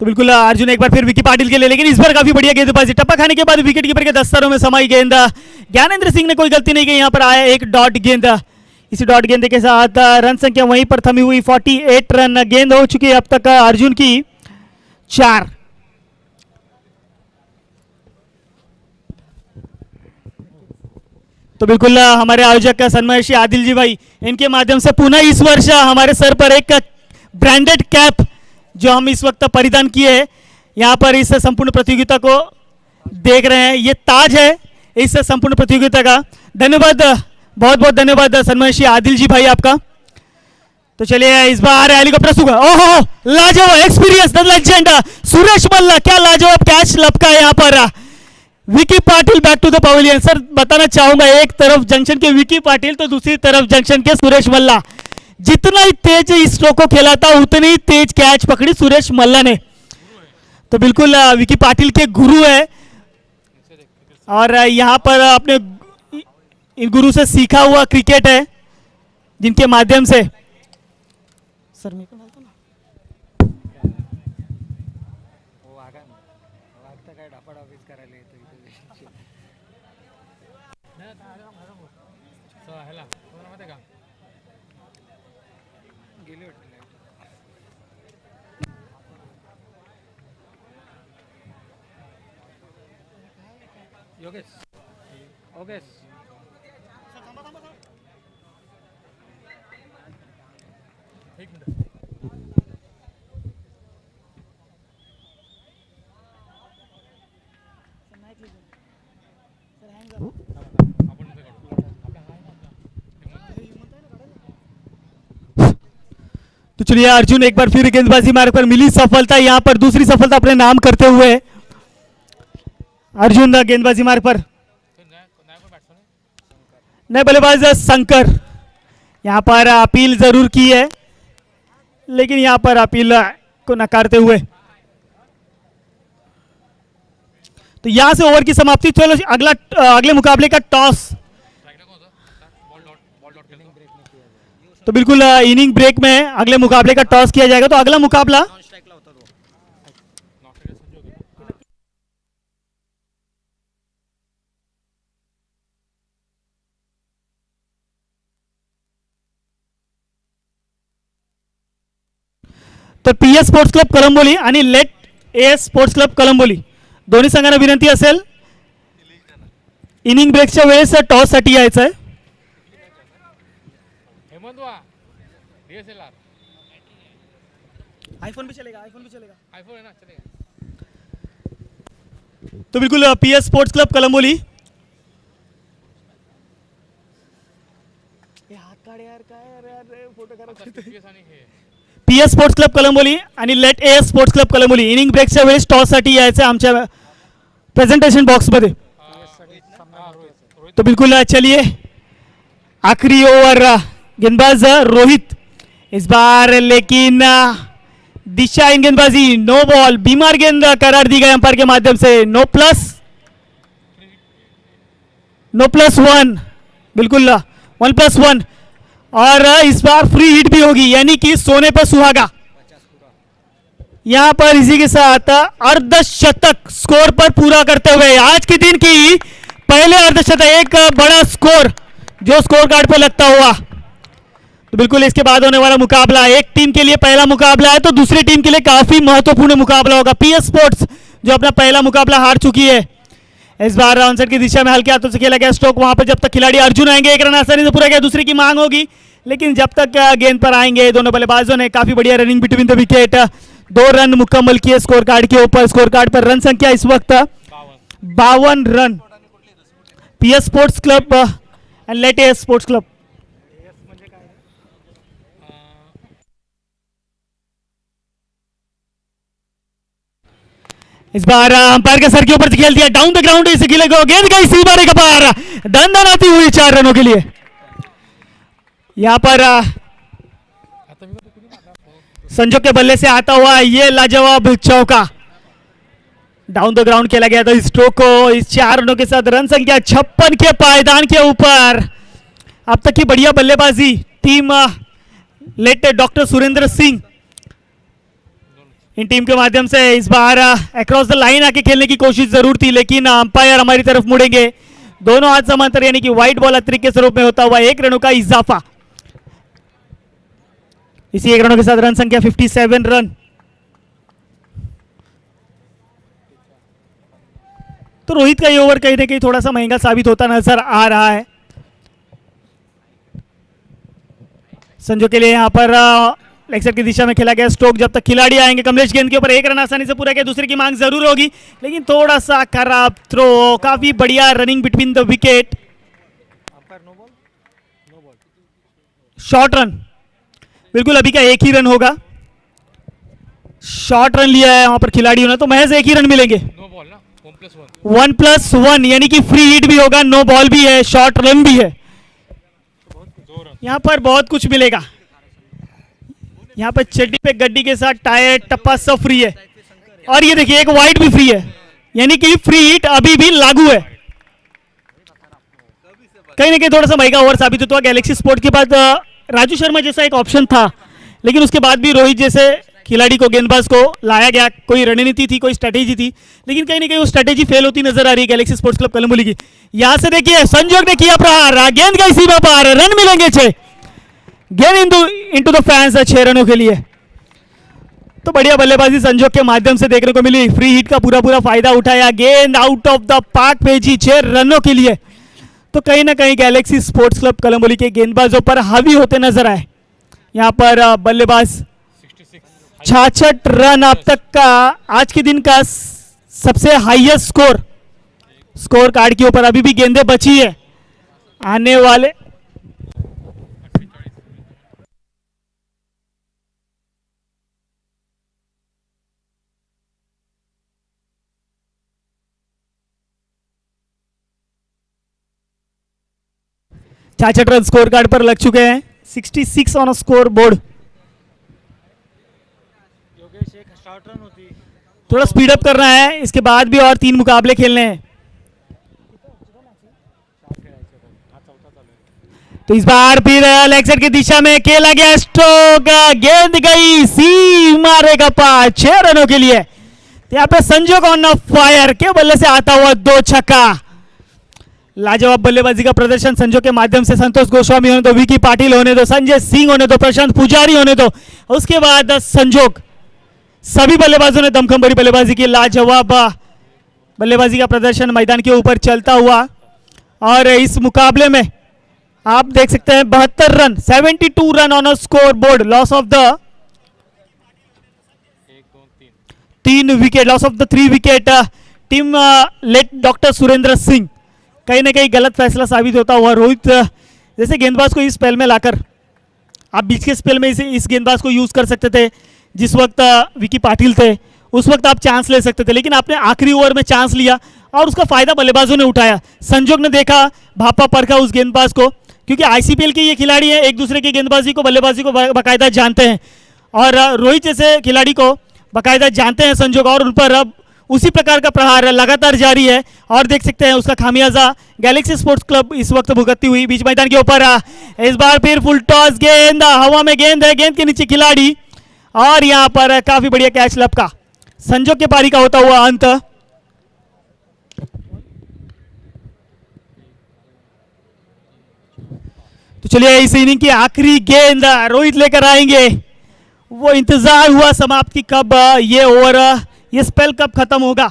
तो बिल्कुल अर्जुन एक बार फिर विकी पाटिल के लिए, लेकिन इस बार काफी बढ़िया गेंदबाजी, टप्पा खाने के बाद विकेट कीपर के दस्तरों में समाई गेंद। ज्ञानेंद्र सिंह ने कोई गलती नहीं की, यहाँ पर आया एक डॉट गेंद, इसी डॉट गेंद के साथ रन संख्या वहीं पर थमी हुई, 48 रन। गेंद हो चुकी है अब तक अर्जुन की 4। तो बिल्कुल हमारे आयोजक सन्मानशीय आदिल जी भाई, इनके माध्यम से पुनः इस वर्ष हमारे सर पर एक ब्रांडेड कैप जो हम इस वक्त परिधान किए हैं, यहाँ पर इस संपूर्ण प्रतियोगिता को देख रहे हैं, ये ताज है इस संपूर्ण प्रतियोगिता का। धन्यवाद, बहुत बहुत धन्यवाद सन्मानशीय आदिल जी भाई आपका। तो चलिए इस बार हेलीकॉप्टर सुगा, ओहो लाजवाब experience, the legend Suresh Malla, क्या लाजवाब कैच लपका है यहाँ पर। Vicky Patil back to the pavilion. Sir बताना चाहूंगा, एक तरफ जंक्शन के विकी पाटिल तो दूसरी तरफ जंक्शन के सुरेश मल्ला, जितना ही तेज इस स्ट्रोक को खेला था उतनी ही तेज कैच पकड़ी सुरेश मल्ला ने। तो बिल्कुल विकी पाटिल के गुरु है और यहाँ पर अपने इन गुरु से सीखा हुआ क्रिकेट है, जिनके माध्यम से सर मेरे को डालता ना योगेश, योगेश एक मिनट, तो चलिए अर्जुन एक बार फिर गेंदबाजी मार्ग पर मिली सफलता, यहाँ पर दूसरी सफलता अपने नाम करते हुए अर्जुन गेंदबाजी मार्ग पर। नए बल्लेबाज शंकर, यहाँ पर अपील जरूर की है, लेकिन यहाँ पर अपील को नकारते हुए तो यहाँ से ओवर की समाप्ति। चलो अगले मुकाबले का टॉस। तो बिल्कुल इनिंग ब्रेक में अगले मुकाबले का टॉस किया जाएगा। तो अगला मुकाबला तर पीएस स्पोर्ट्स क्लब कळंबोली आणि late as sports club Kalamboli दोन्ही संघांना विनंती असेल इनिंग ब्रेकच्या वेळेस टॉस साठी यायचं आहे। DSLR आईफोन भी चलेगा, आईफोन भी चलेगा। आईफोन है ना, चलेगा। तो बिल्कुल PS sports club Kalamboli PS sports club Kalamboli आणि late as sports club Kalamboli inning ब्रेकच्या वेळेस टॉस साठी यायचं आहे आमच्या प्रेझेंटेशन बॉक्स मध्ये। तो बिल्कुल चलिए आखिरी ओवर गेंदबाज रोहित इस बार, लेकिन दिशा इन गेंदबाजी नो बॉल, बीमार गेंद करार दी गई अंपायर के माध्यम से। नो प्लस 1 बिल्कुल 1+1 और इस बार फ्री हिट भी होगी यानी कि सोने पर सुहागा। यहां पर इसी के साथ अर्धशतक स्कोर पर पूरा करते हुए आज के दिन की पहले अर्धशतक, एक बड़ा स्कोर जो स्कोर कार्ड पर लगता हुआ। तो बिल्कुल इसके बाद होने वाला मुकाबला एक टीम के लिए पहला मुकाबला है तो दूसरी टीम के लिए काफी महत्वपूर्ण मुकाबला होगा। पीएस स्पोर्ट्स जो अपना पहला मुकाबला हार चुकी है, इस बार आंसर की दिशा में हल्के हाथों से खेला गया स्ट्रोक। वहां पर जब तक खिलाड़ी अर्जुन आएंगे एक रन आसानी से पूरा किया, दूसरे की मांग होगी, लेकिन जब तक गेंद पर आएंगे दोनों बल्लेबाजों ने काफी बढ़िया running between the wicket 2 run मुकम्मल किए स्कोर कार्ड के ऊपर। स्कोर कार्ड पर रन संख्या इस वक्त 52 run. PS sports club and late as sports club. इस बार अंपायर के सर के ऊपर से खेल दिया डाउन द ग्राउंड, इसे खेले गेंद गई सी बारे का पार, दंदनाती हुई 4 रनों के लिए। यहां पर संजो के बल्ले से आता हुआ ये लाजवाब चौका डाउन द ग्राउंड खेला गया था। इस स्ट्रोक को इस 4 रनों के साथ रन संख्या 56 के पायदान के ऊपर। अब तक की बढ़िया बल्लेबाजी team late doctor Surendra Singh इन टीम के माध्यम से इस बार अक्रॉस द लाइन आके खेलने की कोशिश जरूर थी, लेकिन अंपायर हमारी तरफ मुड़ेंगे। दोनों हाथ समांतर यानी कि व्हाइट बॉल अतिरिक्त के स्वरूप में होता हुआ 1 रनों का इजाफा। इसी 1 रनों के साथ रन संख्या 57 रन। तो रोहित का ये ओवर कहीं ना कहीं थोड़ा सा महंगा साबित होता नजर आ रहा है। संजू के लिए यहां पर लेग साइड की दिशा में खेला गया स्ट्रोक। जब तक खिलाड़ी आएंगे कमलेश गेंद के ऊपर 1 रन आसानी से पूरा किया, दूसरे की मांग जरूर होगी, लेकिन थोड़ा सा खराब थ्रो। काफी बढ़िया running between the wicket, short run. बिल्कुल अभी का 1 ही रन होगा, शॉर्ट रन लिया है वहां पर खिलाड़ियों ने, तो महज 1 ही रन मिलेंगे। नो बॉल ना, 1+1 1+1 यानी कि फ्री हिट भी होगा, नो बॉल भी है, शॉर्ट रन भी है। यहां पर बहुत कुछ मिलेगा। यहां पर चड्डी पे गड्डी के साथ टायर टप्पा सब फ्री है, और ये देखिए एक वाइड भी फ्री है, यानी कि फ्री हिट अभी भी लागू है। कहीं ना कहीं थोड़ा सा महंगा ओवर साबित होता है। गैलेक्सी स्पोर्ट के बाद राजू शर्मा जैसा एक ऑप्शन था, लेकिन उसके बाद भी रोहित जैसे खिलाड़ी को, गेंदबाज को लाया गया। कोई रणनीति थी, कोई स्ट्रेटेजी थी, लेकिन कहीं ना कहीं वो स्ट्रेटेजी फेल होती नजर आ रही है गैलेक्सी स्पोर्ट्स क्लब कलंबोली की। यहां से देखिए संजोग ने किया प्रहार, गेंद गई सीमा पार, रन मिलेंगे 6, गेंद इनटू द फैंस 6 रनों के लिए। तो बढ़िया बल्लेबाजी संजोग के माध्यम से देखने को मिली, फ्री हिट का पूरा फायदा उठाया, गेंद आउट ऑफ द पार्क भेजी 6 रनों के लिए। तो कहीं ना कहीं गैलेक्सी स्पोर्ट्स क्लब कलंबोली के गेंदबाजों पर हावी होते नजर आए। यहां पर बल्लेबाज 66 रन अब तक का आज के दिन का सबसे हाईएस्ट स्कोर कार्ड के ऊपर। अभी भी गेंदें बची है आने वाले छाछठ रन स्कोर कार्ड पर लग चुके हैं, 66 ऑन स्कोर बोर्ड। थोड़ा स्पीड अप करना है, इसके बाद भी और 3 मुकाबले खेलने हैं। तो इस बार फिर लेग साइड की दिशा में खेला गया स्ट्रोक, गेंद गई सी मारेगा 6 रनों के लिए। तो यहाँ पे संजोग ऑन फायर के बल्ले से आता हुआ 2 छक्का। लाजवाब बल्लेबाजी का प्रदर्शन संजोग के माध्यम से संतोष गोस्वामी होने दो, विकी पाटिल होने दो, संजय सिंह होने दो, प्रशांत पुजारी होने दो, उसके बाद संजोग सभी बल्लेबाजों ने दमखम भरी बल्लेबाजी की। लाजवाब बल्लेबाजी का प्रदर्शन मैदान के ऊपर चलता हुआ और इस मुकाबले में आप देख सकते हैं 72 run, 72 run on score board. Loss of the 3 wicket, loss of the 3 wicket. Team late doctor Surendra Singh कहीं ना कहीं गलत फैसला साबित होता हुआ। रोहित जैसे गेंदबाज को इस स्पेल में लाकर आप बीच के स्पेल में इस गेंदबाज को यूज कर सकते थे। जिस वक्त विकी पाटिल थे उस वक्त आप चांस ले सकते थे, लेकिन आपने आखिरी ओवर में चांस लिया और उसका फायदा बल्लेबाजों ने उठाया। संजोग ने देखा, भापा परखा उस गेंदबाज को, क्योंकि आईसीपीएल के ये खिलाड़ी हैं, एक दूसरे की गेंदबाजी को बल्लेबाजी को बाकायदा जानते हैं और रोहित जैसे खिलाड़ी को बाकायदा जानते हैं संजोग, और उन पर अब उसी प्रकार का प्रहार लगातार जारी है और देख सकते हैं उसका खामियाजा गैलेक्सी स्पोर्ट्स क्लब इस वक्त भुगतती हुई। बीच मैदान के ऊपर इस बार फिर फुल टॉस, गेंद हवा में, गेंद है, गेंद के नीचे खिलाड़ी और यहां पर काफी बढ़िया कैच लपका। संजोग के पारी का होता हुआ अंत। तो चलिए इस इनिंग की आखिरी गेंद रोहित लेकर आएंगे। वो इंतजार हुआ समाप्ति कब ये ओवर, ये स्पेल कब खत्म होगा।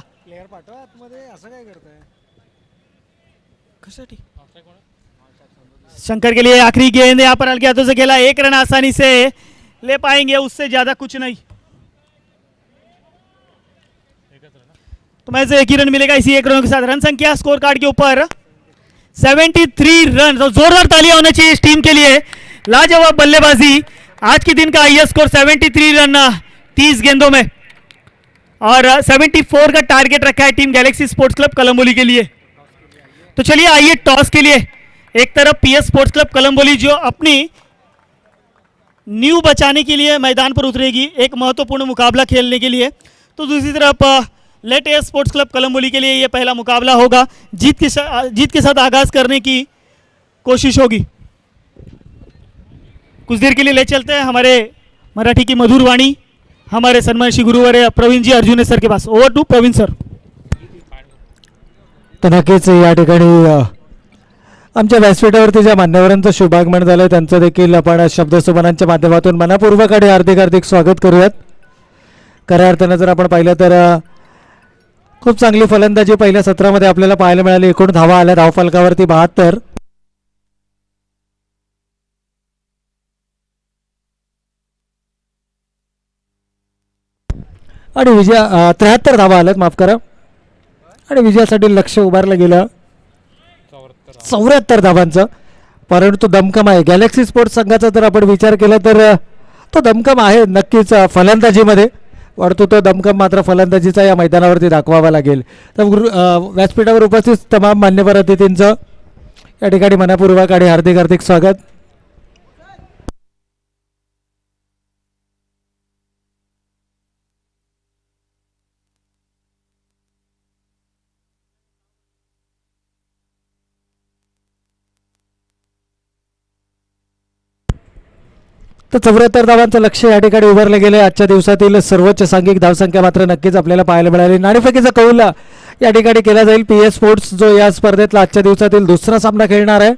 शंकर के लिए आखिरी गेंद यहाँ पर हल्के हाथों से खेला, 1 रन आसानी से ले पाएंगे, उससे ज्यादा कुछ नहीं। तो मैं से 1 ही रन मिलेगा इसी 1 रन के साथ। रन संख्या स्कोर कार्ड के ऊपर 73 रन। तो जोरदार तालियां होनी चाहिए इस टीम के लिए। लाजवाब बल्लेबाजी, आज के दिन का हाईएस्ट स्कोर 73 रन 30 गेंदों में और 74 का टारगेट रखा है team galaxy sports club Kalamboli के लिए। तो चलिए आइए टॉस के लिए। एक तरफ पीएस स्पोर्ट्स क्लब कलंबोली जो अपनी न्यू बचाने के लिए मैदान पर उतरेगी एक महत्वपूर्ण मुकाबला खेलने के लिए, तो दूसरी तरफ लेट एस स्पोर्ट्स क्लब कलंबोली के लिए यह पहला मुकाबला होगा। जीत के साथ आगाज करने की कोशिश होगी। कुछ देर के लिए ले चलते हैं हमारे मराठी की मधुर वाणी हमारे सन्मान श्री गुरुवर्य प्रवीण जी अर्जुने sir K pass. Over to Pravin sir. तर नक्कीच या ठिकाणी आमच्या व्यासपीठावरती ज्या मान्यवरांचं शुभागमन झालं त्यांचं देखील आपण शब्दसुमनांच्या माध्यमातून मनापूर्वक आणि हार्दिक हार्दिक स्वागत करूयात. खऱ्या अर्थानं जर आपण पाहिलं तर खूप चांगली फलंदाजी पहिल्या सत्रामध्ये आपल्याला पाहायला मिळाली. एकूण धावा आल्या धावफलकावरती 72. आणि 73 धावा आल्यात, माफ करा, आणि विजयासाठी लक्ष उभारलं गेलं 74 धावांचं. परंतु दमकम आहे गॅलेक्सी स्पोर्ट्स संघाचा. जर आपण विचार केला तर तो दमकम आहे नक्कीच फलंदाजीमध्ये, परंतु तो दमकम मात्र फलंदाजीचा या मैदानावरती दाखवावा लागेल. तर व्यासपीठावर उपस्थित तमाम मान्यवर अतिथींचं या ठिकाणी मनपूर्वक आणि हार्दिक हार्दिक स्वागत. तर 74 धावांचं लक्ष या ठिकाणी उभारले गेले. आजच्या दिवसातील सर्वोच्च सांघिक धावसंख्या मात्र नक्कीच आपल्याला पाहायला मिळाली. नाणेफेकीचा कौल या ठिकाणी केला जाईल. पीएस स्पोर्ट्स जो या स्पर्धेतला आजच्या दिवसातील दुसरा सामना खेळणार आहे.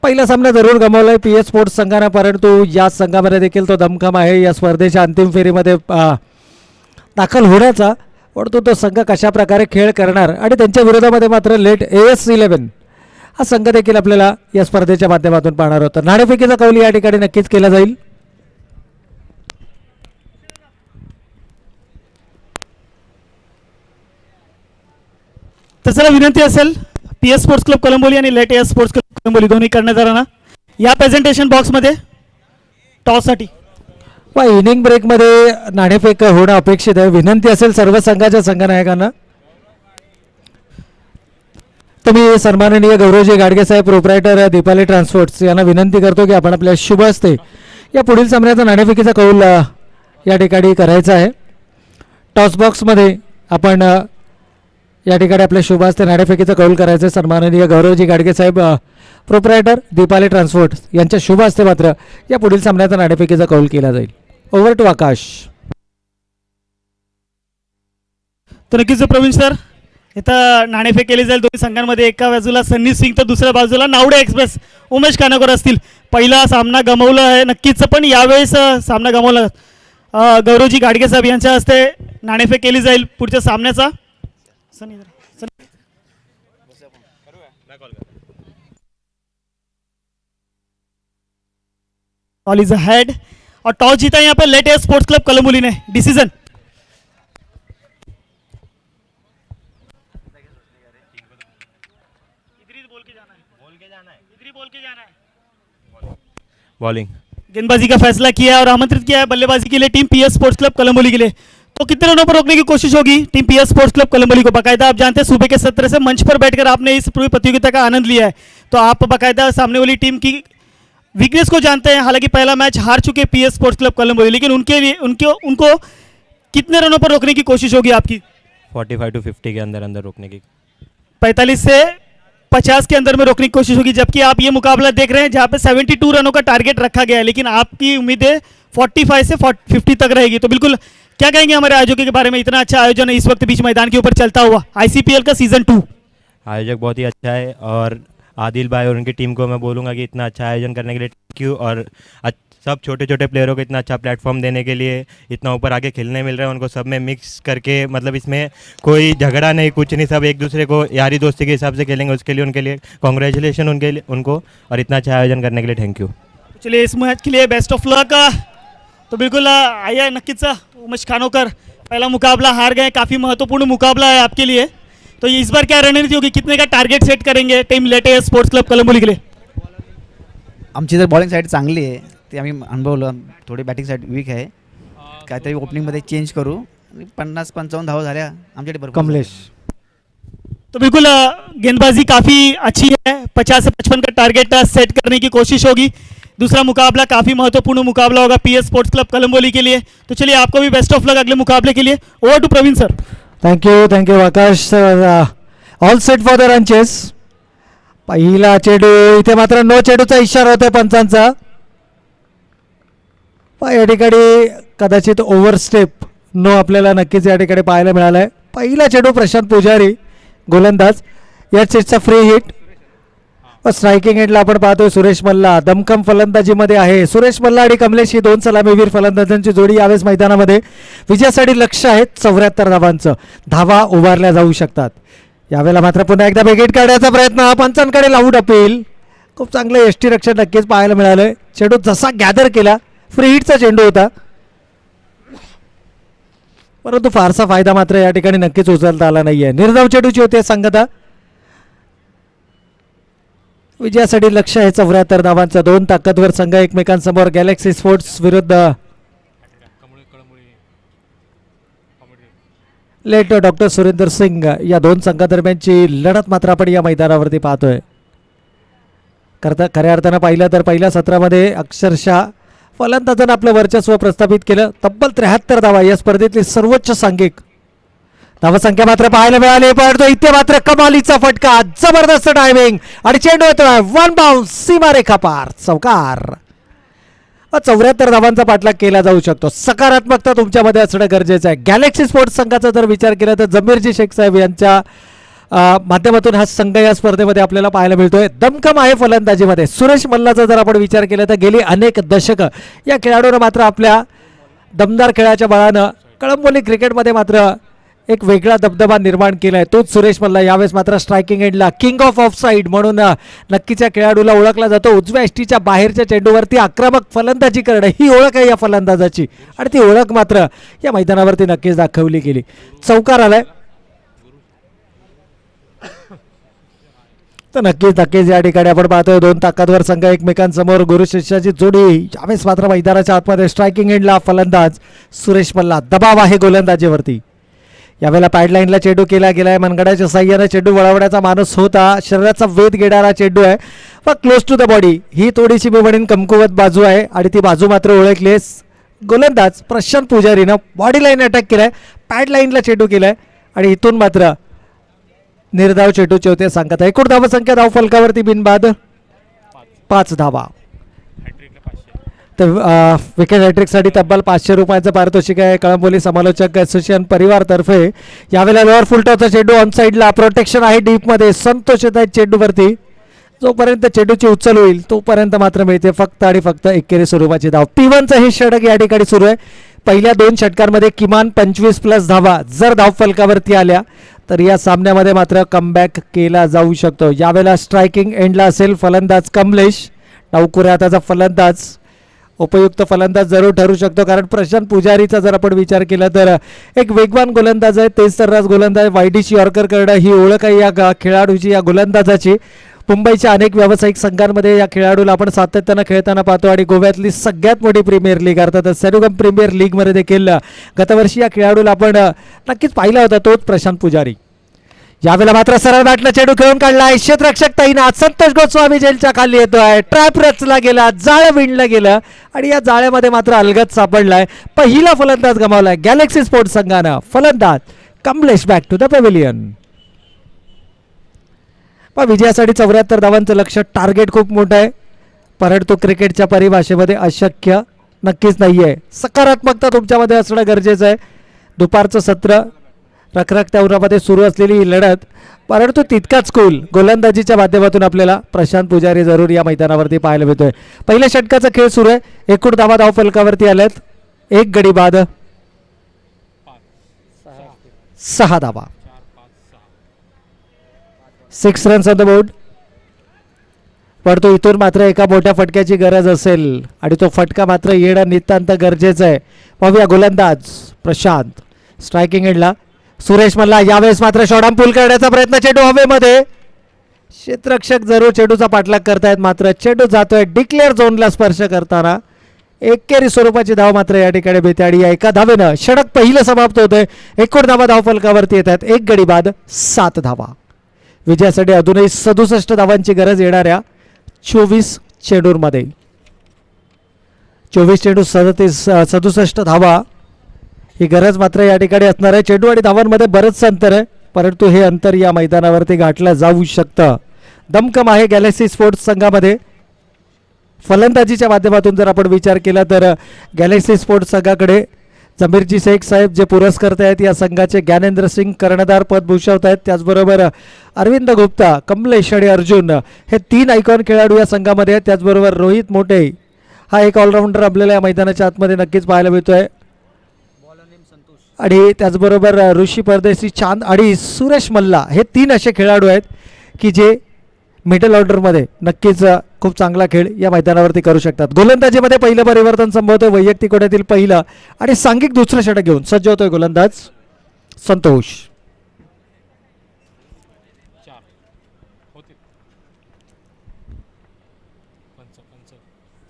पहिला सामना जरूर गमावलाय पीएस स्पोर्ट्स संघाने, परंतु या संघामध्ये देखील तो दमखम आहे या स्पर्धेच्या अंतिम फेरीमध्ये दाखल होण्याचा. परंतु तो संघ कशा प्रकारे खेळ करणार आणि त्यांच्या विरोधामध्ये मात्र लेट AS 11 हा संघ देखील आपल्याला या स्पर्धेच्या माध्यमातून पाहणार होता. नाणेफेकीचा कौल या ठिकाणी नक्कीच केला जाईल. तर चला विनंती असेल पीएस स्पोर्ट्स क्लब कलंबोली आणि लेट एस स्पोर्ट्स क्लब कलंबोली दोन्ही कर्णधारांना या प्रेझेंटेशन बॉक्समध्ये टॉससाठी व इनिंग ब्रेकमध्ये नाणेफेक होणं अपेक्षित आहे. विनंती असेल सर्व संघाच्या संघनायकांना. तुम्ही सन्माननीय गौरवजी गाडगे साहेब प्रोप्रायटर दीपाली ट्रान्सपोर्ट्स यांना विनंती करतो की आपण आपल्या शुभ हस्ते या पुढील सामन्याचा नाणेफेकीचा कौल या ठिकाणी करायचा आहे. टॉस बॉक्समध्ये आपण या ठिकाणी आपल्या शुभ हस्ते नाणेफेकीचा कौल करायचं. सन्माननीय गौरवजी गाडगे साहेब प्रोप्रायटर दीपाली ट्रान्सपोर्ट यांच्या शुभ हस्ते मात्र या पुढील सामन्याचा नाणेफेकीचा कौल केला जाईल. ओव्हर टू आकाश. तर नक्कीच प्रवीण सर, इथं नाणेफेक केली जाईल दोन्ही संघांमध्ये. एका बाजूला सन्नी सिंग तर दुसऱ्या बाजूला नावडे एक्सप्रेस उमेश कानाकोर असतील. पहिला सामना गमावला आहे नक्कीच, पण यावेळेस सामना गमावला. गौरवजी गाडगे साहेब यांच्या हस्ते नाणेफेक केली जाईल पुढच्या सामन्याचा. ऑल इज हेड और टॉस जीता यहाँ पे लेटेस्ट स्पोर्ट्स क्लब कलमुली ने. Decision bowling. गेंदबाजी का फैसला किया है और आमंत्रित किया है बल्लेबाजी के लिए team PS sports club Kalamboli के लिए. तो कितने रनों पर रोकने की कोशिश होगी team PS sports club Kalamboli को? बाकायदा आप जानते हैं सूबे के सत्र से मंच पर बैठकर आपने इस पूरी प्रतियोगिता का आनंद लिया है, तो आप बाकायदा सामने वाली टीम की वीकनेस को जानते हैं. हालांकि पहला मैच हार चुके पीएस स्पोर्ट्स क्लब कलम्बोली, लेकिन उनके लिए उनको कितने रनों पर रोकने की कोशिश होगी आपकी? 45 to 50 के अंदर अंदर रोकने की. 45 से 50 के अंदर में रोकने की कोशिश होगी. जबकि आप ये मुकाबला देख रहे हैं जहां पे 72 रनों का टारगेट रखा गया है, लेकिन आपकी उम्मीदें 45 से 50 तक रहेगी. तो बिल्कुल क्या कहेंगे हमारे आयोजकों के बारे में? इतना अच्छा आयोजन इस वक्त बीच मैदान के ऊपर चलता हुआ आईसीपीएल का सीजन 2. आयोजक बहुत ही अच्छा है और आदिल भाई और उनकी टीम को मैं बोलूँगा कि इतना अच्छा आयोजन करने के लिए थैंक यू. और सब छोटे छोटे प्लेयरों को इतना अच्छा प्लेटफॉर्म देने के लिए, इतना ऊपर आके खेलने मिल रहा है उनको, सब में मिक्स करके, मतलब इसमें कोई झगड़ा नहीं कुछ नहीं, सब एक दूसरे को यारी दोस्ती के हिसाब से खेलेंगे. उसके लिए उनके लिए कॉन्ग्रेचुलेशन उनको, और इतना अच्छा आयोजन करने के लिए थैंक यू. चलिए इस मैच के लिए बेस्ट ऑफ लक. तो बिल्कुल आइए नक्कीच उमेश खानोकर, पहला मुकाबला हार गए, काफ़ी महत्वपूर्ण मुकाबला है आपके लिए. तो इस बार क्या रणनीति होगी, कितने का टारगेट सेट करेंगे team latest sports club Kalamboli के लिए? आमची जर बॉलिंग साईड चांगली आहे ते आम्ही अनुभवलं, थोडी बॅटिंग साईड वीक आहे, काहीतरी ओपनिंगमध्ये चेंज करू. 50-55 धावा झाल्या आमच्याकडे भरपूर. कमलेश. तो बिल्कुल गेंदबाजी काफ़ी अच्छी है, 50 से 55 का टारगेट सेट करने की कोशिश होगी. दूसरा मुकाबला काफ़ी महत्वपूर्ण मुकाबला होगा पीएस स्पोर्ट्स क्लब कलम्बोली के लिए. तो चलिए आपको भी बेस्ट ऑफ लक अगले मुकाबले के लिए. Over to Pravin sir. Thank you Akash. All set for the रनचेस. पहिला चेंडू, इथे मात्र नो चेंडूचा इशारा होता पंचांचा. या ठिकाणी कदाचित ओव्हरस्टेप नो आपल्याला नक्कीच या ठिकाणी पाहायला मिळाला आहे. पहिला चेंडू प्रशांत पुजारी गोलंदाज, या चेसचा फ्री हिट. स्ट्रायकिंग एंडला आपण पाहतोय सुरेश मल्ला दमकम फलंदाजीमध्ये आहे. सुरेश मल्ला आणि कमलेश ही दोन सलामीवीर फलंदाजांची जोडी यावेळेस मैदानामध्ये. विजयासाठी लक्ष आहे 74 धावांचं. धावा उभारल्या जाऊ शकतात. यावेळेला मात्र पुन्हा एकदा बेगेट काढण्याचा प्रयत्न, पंचांकडे लावून अपील. खूप चांगलं यष्टीरक्षण नक्कीच पाहायला मिळालंय. चेंडू जसा गॅदर केला, फ्री हिटचा चेंडू होता, परंतु फारसा फायदा मात्र या ठिकाणी नक्कीच उचलता आला नाहीये. निर्धाव चेंडूची होती संगता. विजयासाठी लक्ष आहे 74 धावांचा. दोन ताकदवर संघ एकमेकांसमोर. गॅलेक्सी स्पोर्ट्स विरुद्ध लेट डॉक्टर सुरेंदर सिंग, या दोन संघादरम्यानची लढत मात्र आपण या मैदानावरती पाहतोय. खऱ्या अर्थानं पाहिलं तर पहिल्या सत्रामध्ये अक्षरशः फलंदाजांनी आपलं वर्चस्व प्रस्थापित केलं. तब्बल 73 धावा, या स्पर्धेतली सर्वोच्च सांघिक धावसंख्या मात्र पाहायला मिळाली. पण तो इथे मात्र कमालीचा फटका, जबरदस्त टायमिंग आणि चेंडू येतोय वन बाउन्स, सीमारेखा पार, चौकार. 74 धावांचा पाठलाग केला जाऊ शकतो. सकारात्मकता तुमच्यामध्ये असणं गरजेचं आहे. गॅलेक्सी स्पोर्ट्स संघाचा जर विचार केला तर जमीरजी शेख साहेब यांच्या माध्यमातून हा संघ या स्पर्धेमध्ये आपल्याला पाहायला मिळतोय. दमकम आहे फलंदाजीमध्ये. सुरेश मल्लाचा जर आपण विचार केला तर गेली अनेक दशकं या खेळाडूनं मात्र आपल्या दमदार खेळाच्या बळानं कळंबोली क्रिकेटमध्ये मात्र एक वेगळा दबदबा निर्माण केलाय. तोच सुरेश मल्ला यावेळेस मात्र स्ट्रायकिंग एंडला किंग ऑफ ऑफ साईड म्हणून नक्कीच या खेळाडूला ओळखला जातो. उजव्या एष्टीच्या बाहेरच्या चेंडूवरती आक्रमक फलंदाजी करणं ही ओळख आहे या फलंदाजाची, आणि ती ओळख मात्र या मैदानावरती नक्कीच दाखवली गेली. चौकार आलाय तर नक्कीच या ठिकाणी आपण पाहतोय दोन ताकदवर संघ एकमेकांसमोर. गुरु शिष्याची जोडी यावेळेस मात्र मैदानाच्या आतमध्ये. स्ट्रायकिंग एंडला फलंदाज सुरेश मल्ला. दबाव आहे गोलंदाजीवरती. यावेळेला पॅडलाईनला चेंडू केला गेलाय. मनगडाच्या साह्याने चेंडू वळवण्याचा माणूस होता. शरीराचा वेध घेणारा चेंडू आहे व क्लोज टू द बॉडी. ही थोडीशी मी म्हणेन कमकुवत बाजू आहे, आणि ती बाजू मात्र ओळखलीस. गोलंदाज प्रशांत पुजारीनं बॉडी लाईन अटॅक केलाय, पॅडलाईनला चेंडू केलाय, आणि इथून मात्र निर्धाव चेंडूचे होते सांगत आहे. एकूण धावसंख्या धाव फलकावरती बिनबाद 5 धावा. हॅट्रिकला 500. तर विकेट हॅट्रिकसाठी तब्बल 500 रुपयाचं पारितोषिक आहे कळंबोली समालोचक असोसिएशन परिवारतर्फे. यावेळेला लोअर फुलटॉचा चेंडू ऑन साईडला, प्रोटेक्शन आहे डीपमध्ये, संतोष येत आहेत चेंडूवरती. जोपर्यंत चेंडूची उचल होईल तोपर्यंत मात्र मिळते फक्त आणि फक्त एकेरी स्वरूपाची धाव. P1चं हे षटक या ठिकाणी सुरू आहे. पहिल्या 2 षटकांमध्ये किमान 25+ धावा जर धावफलकावरती आल्या तर या सामन्यामध्ये मात्र कमबॅक केला जाऊ शकतो. यावेळेला स्ट्रायकिंग एंडला असेल फलंदाज कमलेश. डावखुऱ्या हाताचा फलंदाज, उपयुक्त फलंदाज जरूर ठरू शकतो, कारण प्रशांत पुजारीचा जर आपण विचार केला तर एक वेगवान गोलंदाज आहे, तेज सर्रास गोलंदाज, वायडिश यॉर्कर करणं ही ओळख आहे या खेळाडूची, या गोलंदाजाची. मुंबईच्या अनेक व्यावसायिक संघांमध्ये या खेळाडूला आपण सातत्यानं खेळताना पाहतो आणि गोव्यातली सगळ्यात मोठी प्रीमियर लीग अर्थात सेरुगम प्रीमियर लीगमध्ये देखील गतवर्षी या खेळाडूला आपण नक्कीच पाहिला होता, तोच प्रशांत पुजारी. यावेळेला मात्र सरळ बॅटला चेंडू खेळून काढलाय क्षेत्ररक्षक तैनात. संतोष गोस्वामी जेलच्या खाली येतोय. ट्रॅप रचला गेला, जाळं विणलं गेलं आणि या जाळ्यामध्ये मात्र अलगद सापडलाय. पहिला फलंदाज गमावलाय गॅलेक्सी स्पोर्ट्स संघानं. फलंदाज Kamlesh back to the pavilion. विजयासाठी 74 धावांचं लक्ष, टार्गेट खूप मोठं आहे, परंतु क्रिकेटच्या परिभाषेमध्ये अशक्य नक्कीच नाही आहे. सकारात्मकता तुमच्यामध्ये असणं गरजेचं आहे. दुपारचं सत्र, रखरखत्या उन्हामध्ये सुरू असलेली ही लढत, परंतु तितकाच कूल गोलंदाजीच्या माध्यमातून आपल्याला प्रशांत पुजारी जरूर या मैदानावरती पाहायला मिळतोय. पहिल्या षटकाचा खेळ सुरू आहे. एकूण धावा धावफलकावरती आल्यात 1 गडी बाद, 6 धावा, 6 रन्स ऑन द बोर्ड. परंतु इथून मात्र एका मोठ्या फटक्याची गरज असेल आणि तो फटका मात्र येणं नितांत गरजेचं आहे. पाहूया गोलंदाज प्रशांत. स्ट्रायकिंग एंडला सुरेश मल्ला. यावेळेस मात्र शॉर्टआर्म पूल करण्याचा प्रयत्न, चेंडू हवेमध्ये. क्षेत्ररक्षक जरूर चेंडूचा पाठलाग करतायत, मात्र चेंडू जातोय डिक्लेअर झोनला स्पर्श करताना. एकेरी स्वरूपाची धाव मात्र या ठिकाणी मिळते आणि या एका धावेनं षटक पहिलं समाप्त होतंय. एकूण धावा धावफलकावरती येत आहेत 1 गडी बाद, 7 धावा. विजयासाठी अजूनही 67 धावांची गरज येणाऱ्या 24 चेंडूंमध्ये. 24 चेंडू 67 धावा ही गरज मात्र या ठिकाणी असणार आहे. चेंडू आणि धावांमध्ये बरंच अंतर आहे, परंतु हे अंतर या मैदानावरती गाठलं जाऊ शकतं. दमकम आहे गॅलेक्सी स्पोर्ट्स संघामध्ये. फलंदाजीच्या माध्यमातून जर आपण विचार केला तर गॅलेक्सी स्पोर्ट्स संघाकडे जमीरजी शेख साहेब जे पुरस्कर्ते आहेत या संघाचे, ज्ञानेंद्र सिंग कर्णधार पद भूषवत आहेत. त्याचबरोबर अरविंद गुप्ता, कमलेश आणि अर्जुन हे 3 आयकॉन खेळाडू या संघामध्ये आहेत. त्याचबरोबर रोहित मोटे हा एक ऑलराऊंडर आपल्याला या मैदानाच्या आतमध्ये नक्कीच पाहायला मिळतोय. आणि त्याचबरोबर ऋषी परदेशी, चांद आणि सुरेश मल्ला हे 3 असे खेळाडू आहेत की जे मिडल ऑर्डरमध्ये नक्कीच खूप चांगला खेळ या मैदानावरती करू शकतात. गोलंदाजीमध्ये पहिलं परिवर्तन संभवतोय, वैयक्तिक कोट्यातील पहिलं आणि सांघिक दुसरं षटक घेऊन सज्ज होतोय गोलंदाज संतोष.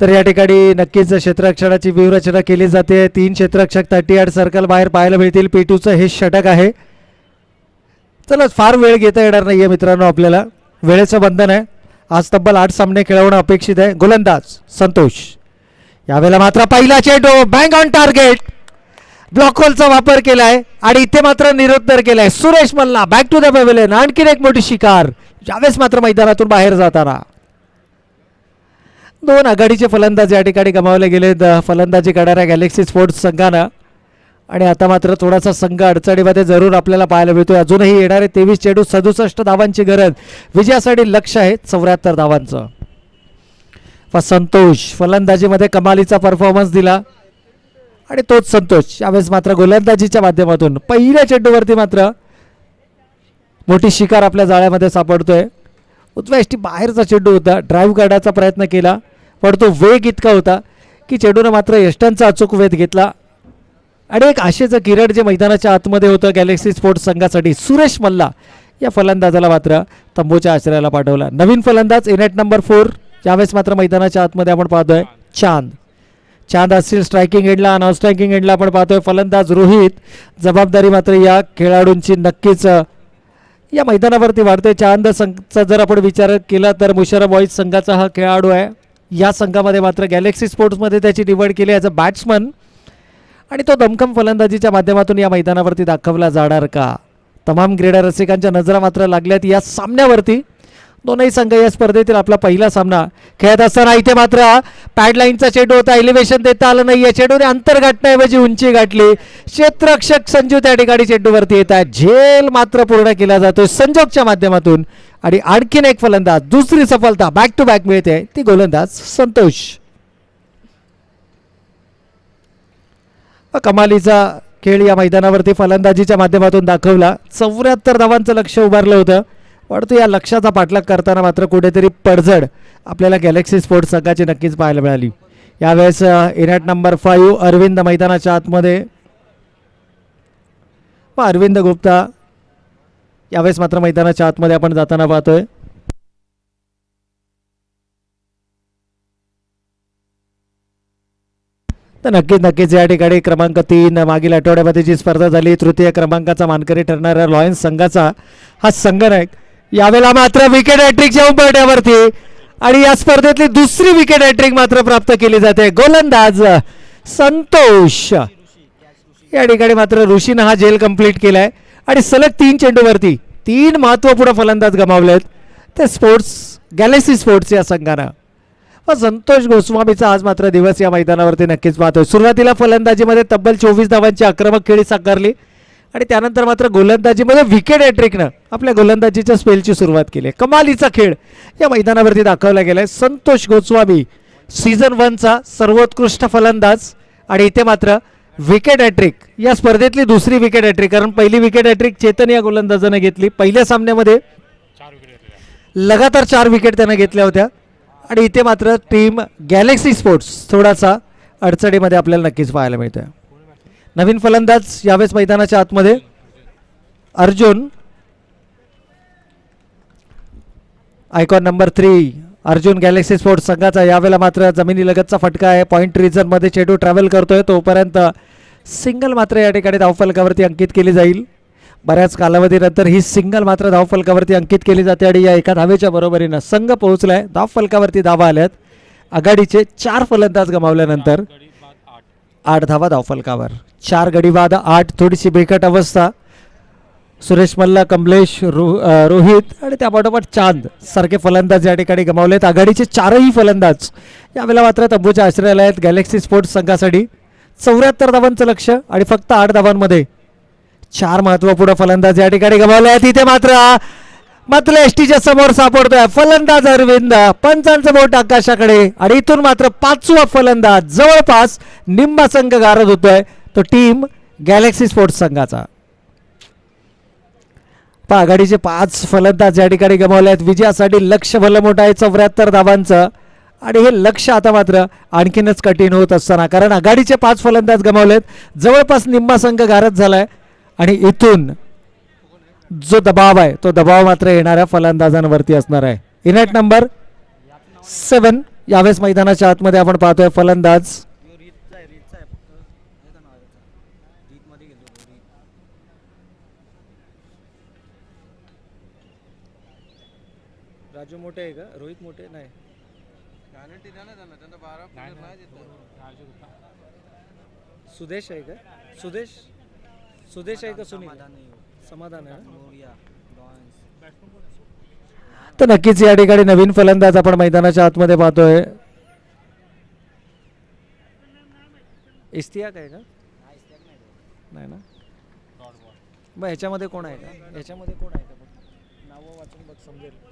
तर या ठिकाणी नक्कीच क्षेत्ररक्षणाची व्यूहरचना केली जाते. 3 क्षेत्ररक्षक 38 सर्कल बाहेर पाहायला मिळतील. P2चं हे षटक आहे. चला फार वेळ घेता येणार नाहीये मित्रांनो, आपल्याला वेळेचं बंधन आहे. आज तब्बल 8 सामने खेळवणं अपेक्षित आहे. गोलंदाज संतोष. यावेळेला मात्र पहिला चेंडू बँग ऑन टार्गेट, ब्लॉक होलचा वापर केलाय आणि इथे मात्र निरुत्तर केलाय. सुरेश मल्ला बॅक टू द पॅव्हिलियन. आणखीन एक मोठी शिकार यावेळेस मात्र मैदानातून बाहेर जाताना. 2 आघाडीचे फलंदाज या ठिकाणी गमावले गेले फलंदाजी करणाऱ्या गॅलेक्सी स्पोर्ट्स संघानं. आणि आता मात्र थोडासा संघ अडचणीमध्ये जरूर आपल्याला पाहायला मिळतोय. अजूनही येणारे 23 चेंडू 67 धावांची गरज. विजयासाठी लक्ष आहे 74 धावांचं. संतोष फलंदाजीमध्ये कमालीचा परफॉर्मन्स दिला आणि तोच संतोष यावेळेस मात्र गोलंदाजीच्या माध्यमातून पहिल्या चेंडूवरती मात्र मोठी शिकार आपल्या जाळ्यामध्ये सापडतोय. उजव्या यष्टी बाहेरचा चेंडू होता, ड्राईव्ह करण्याचा प्रयत्न केला पण तो वेग इतका होता की चेंडूनं मात्र यष्टांचा अचूक वेध घेतला. आणि एक आशेचं किरण जे मैदानाच्या आतमध्ये होतं गॅलेक्सी स्पोर्ट्स संघासाठी, सुरेश मल्ला या फलंदाजाला मात्र तंबूच्या आश्रयाला पाठवला. नवीन फलंदाज इनेट नंबर 4 यावेळेस मात्र मैदानाच्या आतमध्ये आपण पाहतोय चांद. चांद असतील स्ट्रायकिंग एंडला, नॉन स्ट्रायकिंग एंडला आपण पाहतोय फलंदाज रोहित. जबाबदारी मात्र या खेळाडूंची नक्कीच या मैदानावरती वाढतोय. चांद संघाचा जर आपण विचार केला तर मुशर्रफ बॉईज संघाचा हा खेळाडू आहे. या संघामध्ये मात्र गॅलेक्सी स्पोर्ट्समध्ये त्याची निवड केली ॲज अ बॅट्समन आणि तो दमखम फलंदाजीच्या माध्यमातून या मैदानावरती दाखवला जाणार का? तमाम क्रीडा रसिकांच्या नजरा मात्र लागल्यात या सामन्यावरती. दोनही संघ या स्पर्धेतील आपला पहिला सामना खेळत असताना इथे मात्र पॅडलाईनचा चेंडू होता, एलिव्हेशन देता आलं नाही. या चेंडूने अंतर गाठण्याऐवजी उंची गाठली. क्षेत्ररक्षक संजू त्या ठिकाणी चेंडूवरती येत आहे. झेल मात्र पूर्ण केला जातोय संजोगच्या माध्यमातून आणि आणखीन एक फलंदाज, दुसरी सफलता बॅक टू बॅक मिळते, ती गोलंदाज संतोष. कमालीचा खेळ या मैदानावरती फलंदाजीच्या माध्यमातून दाखवला. 74 धावांचं लक्ष उभारलं होतं, परंतु या लक्ष्याचा पाठलाग करताना मात्र कुठेतरी पडझड आपल्याला गॅलेक्सी स्पोर्ट्स संघाची नक्कीच पाहायला मिळाली. यावेळेस इनॅट नंबर 5 अरविंद मैदानाच्या आतमध्ये व अरविंद गुप्ता यावेळेस मात्र मैदानाच्या आतमध्ये आपण जाताना पाहतोय. तर नक्कीच या ठिकाणी क्रमांक 3 मागील आठवड्यामध्ये जी स्पर्धा झाली, तृतीय क्रमांकाचा मानकरी ठरणाऱ्या लॉयन्स संघाचा हा संघनायक यावेळेला मात्र विकेट हॅट्रिकच्या उंबरठ्यावरती आणि या स्पर्धेतली दुसरी विकेट हॅट्रिक मात्र प्राप्त केली जाते. गोलंदाज संतोष. या ठिकाणी मात्र ऋषीनं हा झेल कंप्लीट केलाय आणि सलग 3 चेंडूवरती 3 महत्वपूर्ण फलंदाज गमावलेत ते स्पोर्ट्स गॅलेक्सी स्पोर्ट्स या संघानं. व संतोष गोस्वामीचा आज मात्र दिवस या मैदानावरती नक्कीच पाहतोय. सुरुवातीला फलंदाजीमध्ये तब्बल 24 धावांची आक्रमक खेळी साकारली आणि त्यानंतर मात्र गोलंदाजीमध्ये विकेट हॅट्रिकनं आपल्या गोलंदाजीच्या स्पेलची सुरुवात केली. कमालीचा खेळ या मैदानावरती दाखवला गेलाय. संतोष गोस्वामी सीझन 1चा सर्वोत्कृष्ट फलंदाज आणि इथे मात्र विकेट हॅट्रिक, या स्पर्धेतली दुसरी विकेट हॅट्रिक, कारण पहिली विकेट हॅट्रिक चेतन या गोलंदाजाने घेतली. पहिल्या सामन्यामध्ये लगातार 4 विकेट त्याने घेतल्या होत्या आणि इथे मात्र टीम गॅलेक्सी स्पोर्ट्स थोडासा अडचणीमध्ये आपल्याला नक्कीच पाहायला मिळतोय. नवीन फलंदाज यावेळेस मैदानाच्या आतमध्ये Arjun, icon number 3 Arjun Galaxy sports संघाचा. यावेळेला मात्र जमिनीलगतचा फटका आहे. पॉईंट रिजनमध्ये चेंडू ट्रॅव्हल करतोय, तोपर्यंत सिंगल मात्र या ठिकाणी धावफलकावरती अंकित केली जाईल. बऱ्याच कालावधीनंतर ही सिंगल मात्र धावफलकावरती अंकित केली जाते आणि या एका धावेच्या बरोबरीनं संघ पोहोचलाय. धावफलकावरती धावा आल्यात. आघाडीचे 4 फलंदाज गमावल्यानंतर 8 धावा धावफलकावर. 4 गडी बाद 8. थोडीशी बेकट अवस्था. सुरेश मल्ला, कमलेश, रोहित आणि त्यापाठोपाठ चांद सारखे फलंदाज या ठिकाणी गमावलेत. आघाडीचे 4ही फलंदाज यावेळेला मात्र तंबूच्या आश्रयाला आहेत गॅलेक्सी स्पोर्ट्स संघासाठी. 74 धावांचं लक्ष आणि फक्त 8 धावांमध्ये 4 महत्वपूर्ण फलंदाज या ठिकाणी गमावले आहेत. इथे मात्र एसटीच्या समोर सापडतोय फलंदाज अरविंद. पंचांचं बोट आकाशाकडे आणि इथून मात्र 5वा फलंदाज जवळपास निम्मा संघ गारद होतोय, तो टीम गॅलेक्सी स्पोर्ट्स संघाचा. आघाडीचे 5 फलंदाज या ठिकाणी गमावले आहेत. विजयासाठी लक्ष भलं मोठं आहे 74 धावांचं आणि हे लक्ष आता मात्र आणखीनच कठीण होत असताना, कारण आघाडीचे 5 फलंदाज गमावलेत, जवळपास निम्मा संघ गारद झालाय आणि इथून जो दबाव आहे तो दबाव मात्र येणाऱ्या फलंदाजांवरती असणार आहे. इनॅट नंबर 7 यावेळेस मैदानाच्या आतमध्ये आपण पाहतोय फलंदाज राजू मोठे आहे का, रोहित मोठे नाही, सुदेश आहे का, सुदेश आहे का, सुनील समाधान आहे. तर नक्कीच या ठिकाणी नवीन फलंदाज आपण मैदानाच्या आतमध्ये पाहतोय. इस्तियाक आहे का, नाही ना, मग ह्याच्यामध्ये कोण आहे का, ह्याच्यामध्ये कोण आहे का, नाव वाचून बघ समजेल.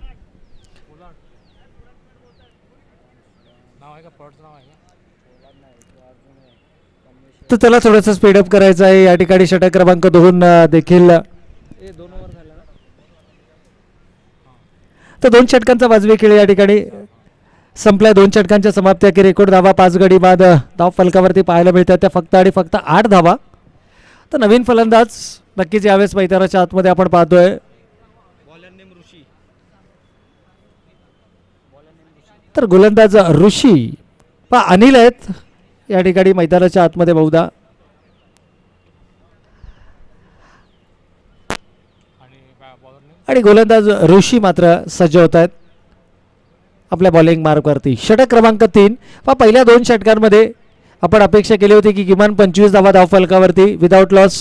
तर त्याला थोडंसं स्पीडअप करायचं आहे. या ठिकाणी षटक क्रमांक 2 देखील 2 ओव्हर झाला तर 2 षटकांचा वाजवी खेळ या ठिकाणी संपलाय. 2 षटकांच्या समाप्ती की रेकॉर्ड धावा 5 गडी बाद धाव फलकावरती पाहायला मिळतात, त्या फक्त आणि फक्त 8 धावा. तर नवीन फलंदाज नक्कीच यावेळेस मैदानाच्या आतमध्ये आपण पाहतोय. तर गोलंदाज ऋषी अनिल आहेत या ठिकाणी मैदानाच्या आतमध्ये बहुधा. आणि गोलंदाज ऋषी मात्र सज्ज होत आहेत आपल्या बॉलिंग मार्कवरती. षटक क्रमांक 3 पहिल्या 2 षटकांमध्ये आपण अपेक्षा केली होती की किमान 25 धावा धाव फलकावरती विदाउट लॉस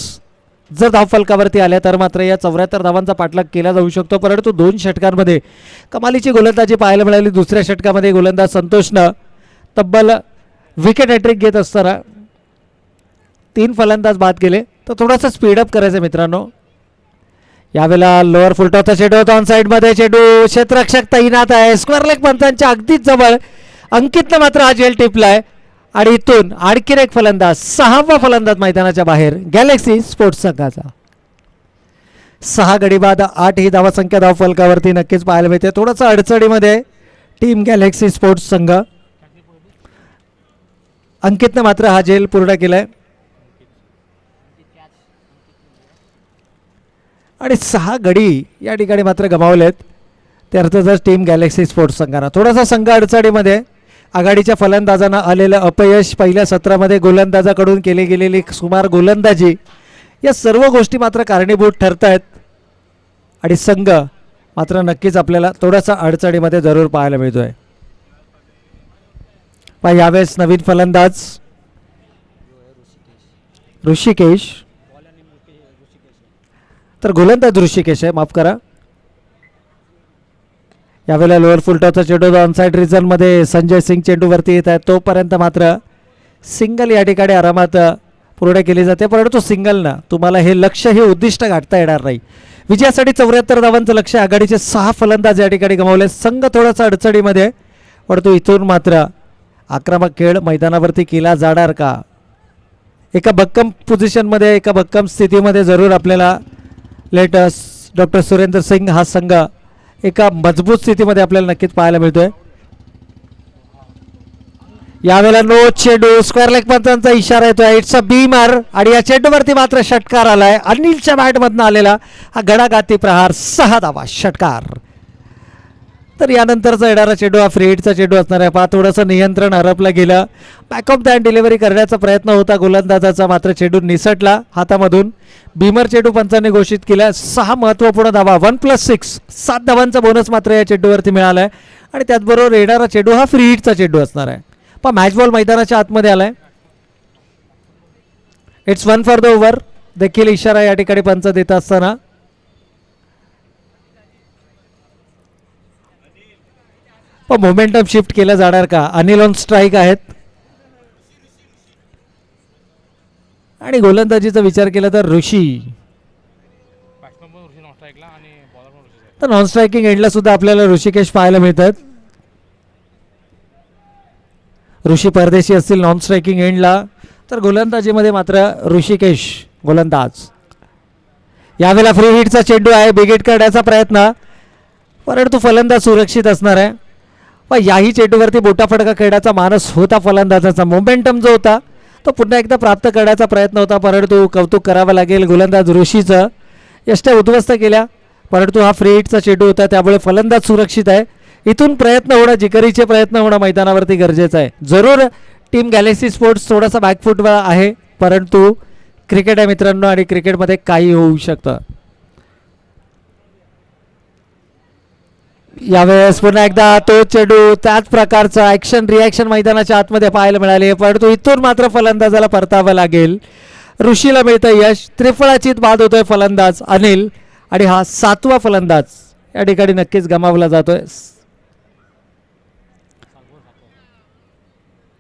जर धावफलकावरती आल्या तर मात्र या 74 धावांचा पाठलाग केला जाऊ शकतो. परंतु 2 षटकांमध्ये कमालीची गोलंदाजी पाहायला मिळाली. दुसऱ्या षटकामध्ये गोलंदाज संतोषनं तब्बल विकेट हॅट्रिक घेत असताना 3 फलंदाज बाद केले. तर थोडासा स्पीडअप करायचं मित्रांनो. यावेळेला लोअर फुलटॉपचा चेंडू होता ऑन साईडमध्ये. चेंडू क्षेत्ररक्षक तैनात आहे. स्क्वेअर लेग पंचांच्या अगदीच जवळ. अंकितनं मात्र हा झेल टिपलाय आणि इथून आणखीन एक फलंदाज, 6वा फलंदाज मैदानाच्या बाहेर गॅलेक्सी स्पोर्ट्स संघाचा. 6 गडी बाद 8 ही धावसंख्या धावफलकावरती नक्कीच पाहायला मिळते. थोडंसं अडचणीमध्ये टीम गॅलेक्सी स्पोर्ट्स संघ. अंकितनं मात्र हा झेल पूर्ण केलाय आणि 6 गडी या ठिकाणी मात्र गमावलेत. ते अर्थातच टीम गॅलेक्सी स्पोर्ट्स संघानं थोडासा संघ अडचणीमध्ये. आघाडीच्या फलंदाजांना आलेलं अपयश, पहिल्या सत्रामध्ये गोलंदाजाकडून केली गेलेली सुमार गोलंदाजी, या सर्व गोष्टी मात्र कारणीभूत ठरत आहेत आणि संघ मात्र नक्कीच आपल्याला थोडासा अडचणीमध्ये जरूर पाहायला मिळतोय. पण यावेळेस नवीन फलंदाज ऋषिकेश, तर गोलंदाज ऋषिकेश आहे, माफ करा. यावेळेला लोअर फुलटॉपचा चेंडू ऑनसाईड रिझनमध्ये संजय सिंग चेंडूवरती येत आहे. तोपर्यंत मात्र सिंगल या ठिकाणी आरामात पूर्ण केली जाते. परंतु सिंगलनं तुम्हाला हे लक्ष, हे उद्दिष्ट गाठता येणार नाही. विजयासाठी 74 धावांचं लक्ष. आघाडीचे 6 फलंदाज या ठिकाणी गमावले. संघ थोडासा अडचणीमध्ये, परंतु इथून मात्र आक्रमक खेळ मैदानावरती केला जाणार का? एका भक्कम पोझिशनमध्ये, एका भक्कम स्थितीमध्ये जरूर आपल्याला लेटेस्ट डॉक्टर सुरेंद्र सिंग हा संघ एका मजबूत स्थितीमध्ये आपल्याला नक्कीच पाहायला मिळतोय. यावेळेला नो चेंडू, स्क्वेअर लेग पंचांचा इशारा येतोय. इट्स अ बीमर आणि या चेंडूवरती मात्र षटकार आलाय. अनिलच्या बॅटमधनं आलेला हा गडागाती प्रहार, 6 धावा, षटकार. तर यानंतरचा येणारा चेंडू हा फ्री हिटचा चेंडू असणार आहे. पहा थोडंसं नियंत्रण हरपलं गेलं. बॅकअप द डिलिव्हरी करण्याचा प्रयत्न होता गोलंदाजाचा, मात्र चेंडू निसटला हातामधून. बीमर चेंडू पंचांनी घोषित केला. 6 महत्त्वपूर्ण धावा, 1+6, 7 धावांचा बोनस मात्र या चेंडूवरती मिळाला आहे. आणि त्याचबरोबर येणारा चेंडू हा फ्री हिटचा चेंडू असणार आहे. पहा मॅच बॉल मैदानाच्या आतमध्ये आलाय. इट्स 1 फॉर द ओव्हर देखील इशारा या ठिकाणी पंच देत असताना. पण मोमेंटम शिफ्ट केलं जाणार का? अनिल ऑन स्ट्राईक आहेत आणि गोलंदाजीचा विचार केला तर ऋषी, बॅट्समन पण ऋषी नॉन स्ट्राईकला आणि बॉलर पण ऋषी. तर नॉन स्ट्रायकिंग एंडला सुद्धा आपल्याला ऋषिकेश पाहायला मिळतात. ऋषी परदेशी असतील नॉन स्ट्रायकिंग एंडला, तर गोलंदाजीमध्ये मात्र ऋषिकेश गोलंदाज. यावेळेला फ्री हिटचा चेंडू आहे. बिग हिट करण्याचा प्रयत्न, परंतु फलंदाज सुरक्षित असणार आहे. व याही चेंडूवरती बोटाफडका खेळण्याचा मानस होता फलंदाजाचा. मोमेंटम जो होता तो पुन्हा एकदा प्राप्त करण्याचा प्रयत्न होता, परंतु कौतुक करावं लागेल गोलंदाज ऋषीचं. यष्ट्या उद्ध्वस्त केल्या, परंतु हा फ्री हिटचा चेंडू होता, त्यामुळे फलंदाज सुरक्षित आहे. इथून प्रयत्न होणं, जिकरीचे प्रयत्न होणं मैदानावरती गरजेचं आहे. जरूर टीम गॅलेक्सी स्पोर्ट्स थोडासा बॅकफूटवर आहे, परंतु क्रिकेट आहे मित्रांनो आणि क्रिकेटमध्ये काही होऊ शकतं. यावेळेस पुन्हा एकदा तो चेंडू, त्याच प्रकारचा ॲक्शन रिॲक्शन मैदानाच्या आतमध्ये पाहायला मिळाले, परंतु इथून मात्र फलंदाजाला परतावं लागेल. ऋषीला मिळतं यश. त्रिफळाचीत बाद होतोय फलंदाज अनिल आणि हा 7वा फलंदाज या ठिकाणी नक्कीच गमावला जातोय.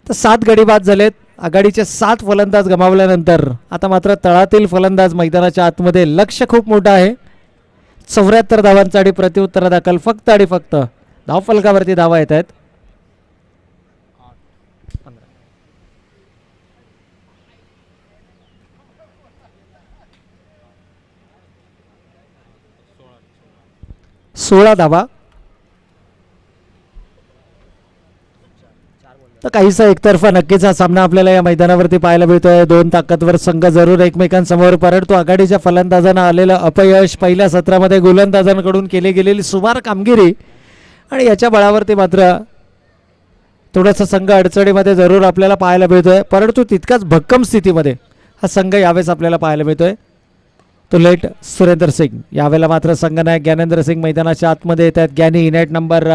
तर 7 गडी बाद झालेत. आघाडीचे 7 फलंदाज गमावल्यानंतर आता मात्र तळातील फलंदाज मैदानाच्या आतमध्ये. लक्ष खूप मोठं आहे. 74 धावांचा आणि प्रत्युत्तर दाखल फक्त आणि फक्त धावफलकावरती धावा येत आहेत. सोळा धावा. तर काहीसा एकतर्फा नक्कीच हा सामना आपल्याला या मैदानावरती पाहायला मिळतोय. 2 ताकदवर संघ जरूर एकमेकांसमोर, परंतु आघाडीच्या फलंदाजांना आलेलं अपयश, पहिल्या सत्रामध्ये गोलंदाजांकडून केली गेलेली सुमार कामगिरी आणि याच्या बळावरती मात्र थोडासा संघ अडचणीमध्ये जरूर आपल्याला पाहायला मिळतोय, परंतु तितकाच भक्कम स्थितीमध्ये हा संघ यावेळेस आपल्याला पाहायला मिळतोय. तो लेट सुरेंद्र सिंग. यावेळेला मात्र संघनायक ज्ञानेंद्र सिंग मैदानाच्या आतमध्ये येत आहेत. ज्ञानी नेट नंबर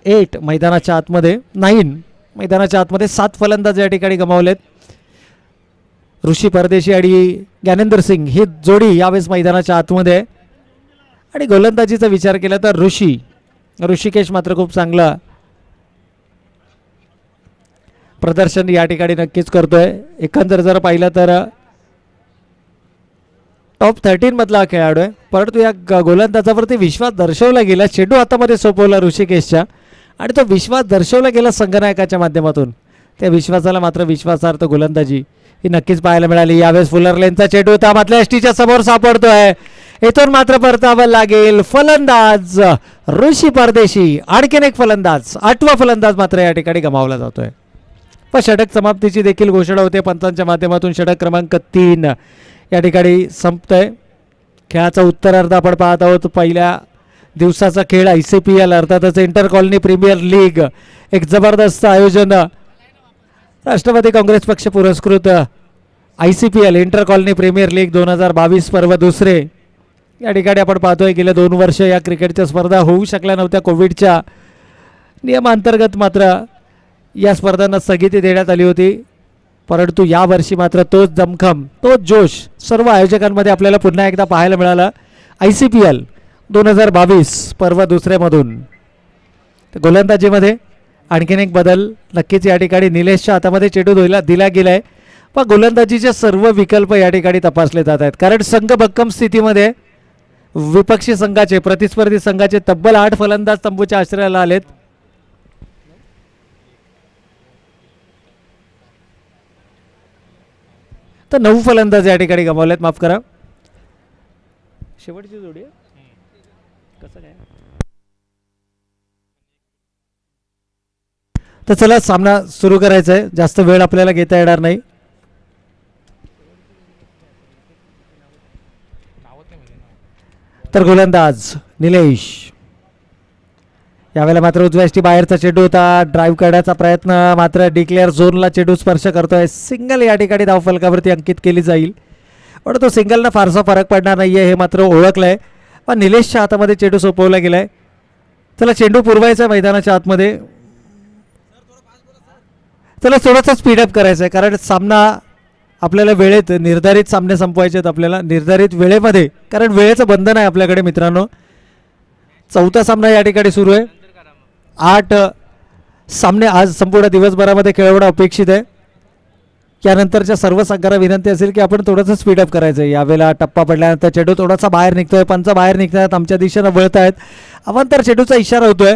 8 मैदानाच्या आतमध्ये, 9 मैदानाच्या आतमध्ये. 7 फलंदाज या ठिकाणी गमावलेत. ऋषी परदेशी आणि ज्ञानेंद्र सिंग ही जोडी यावेळेस मैदानाच्या आतमध्ये आहे. आणि गोलंदाजीचा विचार केला तर ऋषिकेश मात्र खूप चांगलं प्रदर्शन या ठिकाणी नक्कीच करतोय. एकंदर जर पाहिलं तर टॉप 13 मधला हा खेळाडू आहे, परंतु या गोलंदाजावरती विश्वास दर्शवला गेला. चेंडू हातामध्ये सोपवला ऋषिकेशच्या आणि तो विश्वास दर्शवला गेला संघनायकाच्या माध्यमातून. त्या विश्वासाला मात्र विश्वासार्थ गोलंदाजी ही नक्कीच पाहायला मिळाली. यावेळेस फुलर लेनचा चेंडू होता मात्र एसटीच्या समोर सापडतोय. इथून मात्र परतावं लागेल. फलंदाज ऋषी परदेशी, आणखीन एक फलंदाज, 8वा फलंदाज मात्र या ठिकाणी गमावला जातोय. पण षटक समाप्तीची देखील घोषणा होते पंचांच्या माध्यमातून. षटक क्रमांक 3 या ठिकाणी संपतोय. खेळाचा उत्तरार्ध आपण पाहत आहोत. पहिल्या दिवसाचा खेळ ICPL अर्थातच इंटर कॉलनी प्रीमियर लीग, एक जबरदस्त आयोजन राष्ट्रवादी काँग्रेस पक्ष पुरस्कृत ICPL inter colony premier league 2022 पर्व दुसरे. या ठिकाणी आपण पाहतोय गेल्या 2 वर्ष या क्रिकेटच्या स्पर्धा होऊ शकल्या नव्हत्या कोविडच्या नियमांतर्गत. मात्र या स्पर्धांना स्थगिती देण्यात आली होती, परंतु यावर्षी मात्र तोच दमखम, तोच जोश सर्व आयोजकांमध्ये आपल्याला पुन्हा एकदा पाहायला मिळाला. ICPL 2022 पर्व दुसऱ्यामधून गोलंदाजीमध्ये आणखीन एक बदल नक्कीच या ठिकाणी निलेशच्या हातामध्ये चेंडू दिला गेला आहे. पण गोलंदाजीचे सर्व विकल्प या ठिकाणी तपासले जात आहेत, कारण संघ भक्कम स्थितीमध्ये विपक्षी संघाचे, प्रतिस्पर्धी संघाचे तब्बल 8 फलंदाज तंबूच्या आश्रयाला आलेत. तर 9 फलंदाज या ठिकाणी गमावलेत. माफ करा, शेवटची जोडी आहे. कसं काय? तर चला सामना सुरू करायचा आहे, जास्त वेळ आपल्याला घेता येणार नाही. तर गोलंदाज निलेश, यावेळेला मात्र उजव्याष्टी बाहेरचा चेंडू होता. ड्राईव्ह करण्याचा प्रयत्न, मात्र डिक्लेअर झोनला चेंडू स्पर्श करतोय. सिंगल या ठिकाणी धावफलकावरती अंकित केली जाईल, पण तो सिंगलनं फारसा फरक पडणार नाहीये हे मात्र ओळखलंय. पण निलेशच्या हातामध्ये चेंडू सोपवला गेलाय. चला चेंडू पुरवायचा मैदानाच्या आतमध्ये. चला थोडासा स्पीडअप करायचा आहे, कारण सामना आपल्याला वेळेत निर्धारित सामने संपवायचे आहेत, आपल्याला निर्धारित वेळेमध्ये, कारण वेळेचं बंधन आहे आपल्याकडे मित्रांनो. 4था सामना या ठिकाणी सुरू आहे. 8 सामने आज संपूर्ण दिवसभरामध्ये खेळवणं अपेक्षित आहे. त्यानंतरच्या सर्व संघांना विनंती असेल की आपण थोडंसं स्पीडअप करायचं आहे. यावेळेला टप्पा पडल्यानंतर चेंडू थोडासा बाहेर निघतोय, पंच बाहेर निघतात, आमच्या दिशेनं वळत आहेत. अवांतर चेंडूचा इशारा होतोय,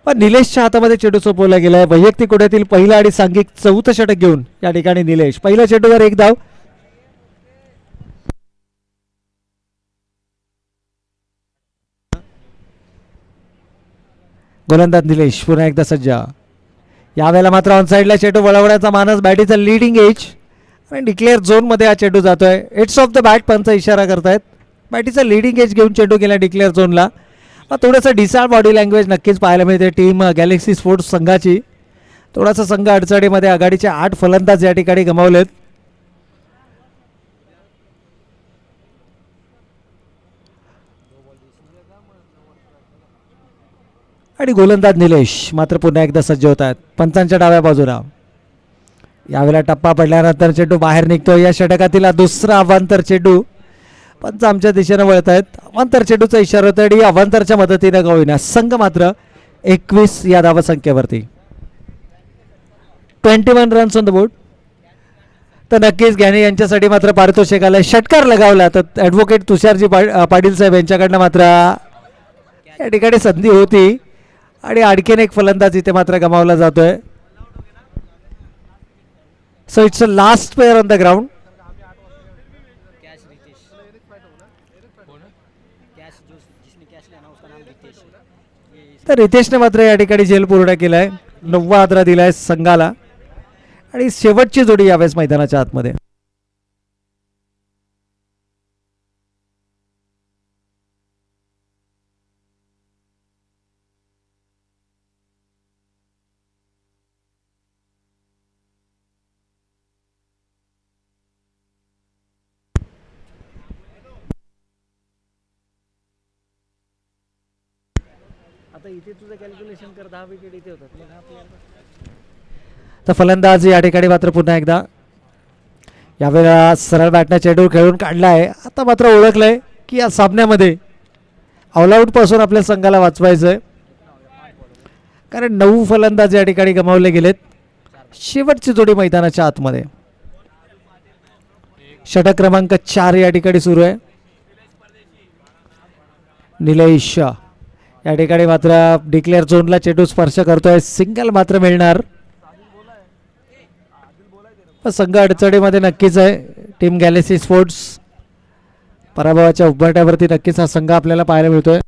पण निलेशच्या हातामध्ये चेंडू सोपवला गेला आहे. वैयक्तिक कोट्यातील पहिला आणि सांघिक 4थं षटक घेऊन या ठिकाणी निलेश. पहिल्या चेंडूवर 1 धाव. गोलंदाज निलेश पुन्हा एकदा सज्ज. यावेळेला मात्र ऑनसाईडला चेंडू वळवण्याचा मानस, बॅटीचा लीडिंग एज आणि डिक्लेअर झोनमध्ये हा चेंडू जातोय. इट्स ऑफ द बॅट पंच इशारा करतायत. बॅटीचा लीडिंग एज घेऊन चेंडू गेला डिक्लेअर झोनला. थोडंसं डिसार्ड बॉडी लँग्वेज नक्कीच पाहायला मिळते टीम गॅलेक्सी स्पोर्ट्स संघाची. थोडासा संघ अडचणीमध्ये, आघाडीचे 8 फलंदाज या ठिकाणी गमावलेत. आणि गोलंदाज निलेश मात्र पुन्हा एकदा सज्ज होत आहेत पंचांच्या डाव्या बाजूला. यावेळेला टप्पा पडल्यानंतर चेंडू बाहेर निघतो. या षटकातील दुसरा अवांतर चेंडू पंच आमच्या दिशेनं वळत आहेत. अवांतर चेंडूचा इशारा होता आणि अवांतरच्या मदतीने का होईना संघ मात्र 21 या धावसंख्येवरती. 21 रन्स ऑन द बोर्ड. तर नक्कीच ज्ञानी यांच्यासाठी मात्र पारितोषिकाला षटकार लगावला. तर ॲडव्होकेट तुषारजी पाटील साहेब यांच्याकडनं मात्र या ठिकाणी संधी होती आणि आणखीन एक फलंदाज इथे मात्र गमावला जातोय. So it's a last player on the ground. तर रितेशने मात्र या ठिकाणी झेल पूर्ण केलाय. 9वा आदरा दिलाय संघाला आणि शेवटची जोडी यावेळेस मैदानाच्या आतमध्ये. आता इथे तुझं कॅल्क्युलेशन कर 10 विकेट इथे होतात. तर फलंदाज या ठिकाणी मात्र पुन्हा एकदा यावेळेला सरळ बॅटनं चेंडू खेळून काढला आहे. आता मात्र ओळखलंय की या सामन्यामध्ये ऑलआउटपासून आपल्या संघाला वाचवायचं आहे, कारण 9 फलंदाज या ठिकाणी गमावले गेलेत. शेवटची जोडी मैदानाच्या आतमध्ये. षटक क्रमांक 4 या ठिकाणी सुरू आहे. निलेश या ठिकाणी मात्र डिक्लेअर झोनला चेंडू स्पर्श करतोय. सिंगल मात्र मिळणार. संघ अडचणीमध्ये नक्कीच आहे. टीम गॅलेक्सी स्पोर्ट्स पराभवाच्या उंबरठ्यावरती नक्कीच हा संघ आपल्याला पाहायला मिळतोय.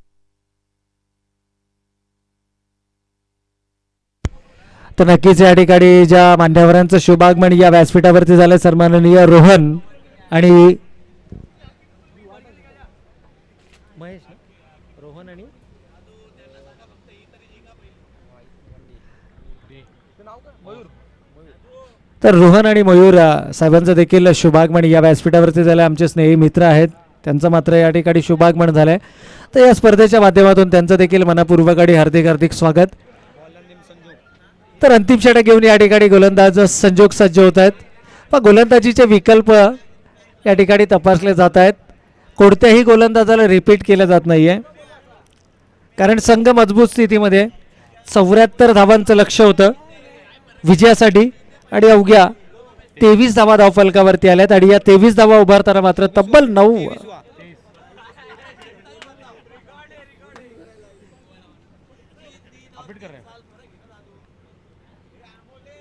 तर नक्कीच या ठिकाणी ज्या मान्यवरांचं शुभागमन या व्यासपीठावरती झालं, सन्माननीय रोहन आणि महेश, रोहन आणि तर रोहन आणि मयूर साहेबांचं देखील शुभागमन या व्यासपीठावरती झालं. आमचे स्नेही मित्र आहेत, त्यांचं मात्र या ठिकाणी शुभागमन झालंय. तर या स्पर्धेच्या माध्यमातून त्यांचं देखील मनापूर्वक आणि हार्दिक हार्दिक स्वागत. तर अंतिम षटक घेऊन या ठिकाणी गोलंदाज संजोग सज्ज होत आहेत. पण गोलंदाजीचे विकल्प या ठिकाणी तपासले जात आहेत. कोणत्याही गोलंदाजाला रिपीट केलं जात नाहीये, कारण संघ मजबूत स्थितीमध्ये 74 धावांचं लक्ष होतं विजयासाठी आणि अवघ्या 23 धावा धावफलकावरती आल्यात. आणि या 23 धावा उभारताना मात्र तब्बल 9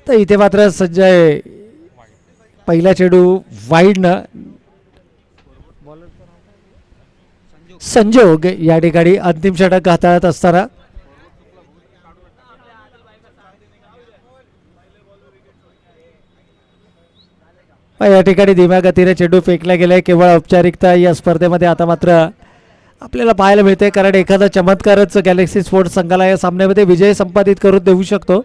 तर इथे मात्र सज्ज आहे. पहिला चेंडू वाईडनं संजोग या ठिकाणी अंतिम षटक हाताळत असताना या ठिकाणी धीम्या गतीने चेंडू फेकला गेलाय. केवळ औपचारिकता या स्पर्धेमध्ये आता मात्र आपल्याला पाहायला मिळते, कारण एखादा चमत्कारच गॅलेक्सी स्पोर्ट्स संघाला या सामन्यामध्ये विजय संपादित करून देऊ शकतो.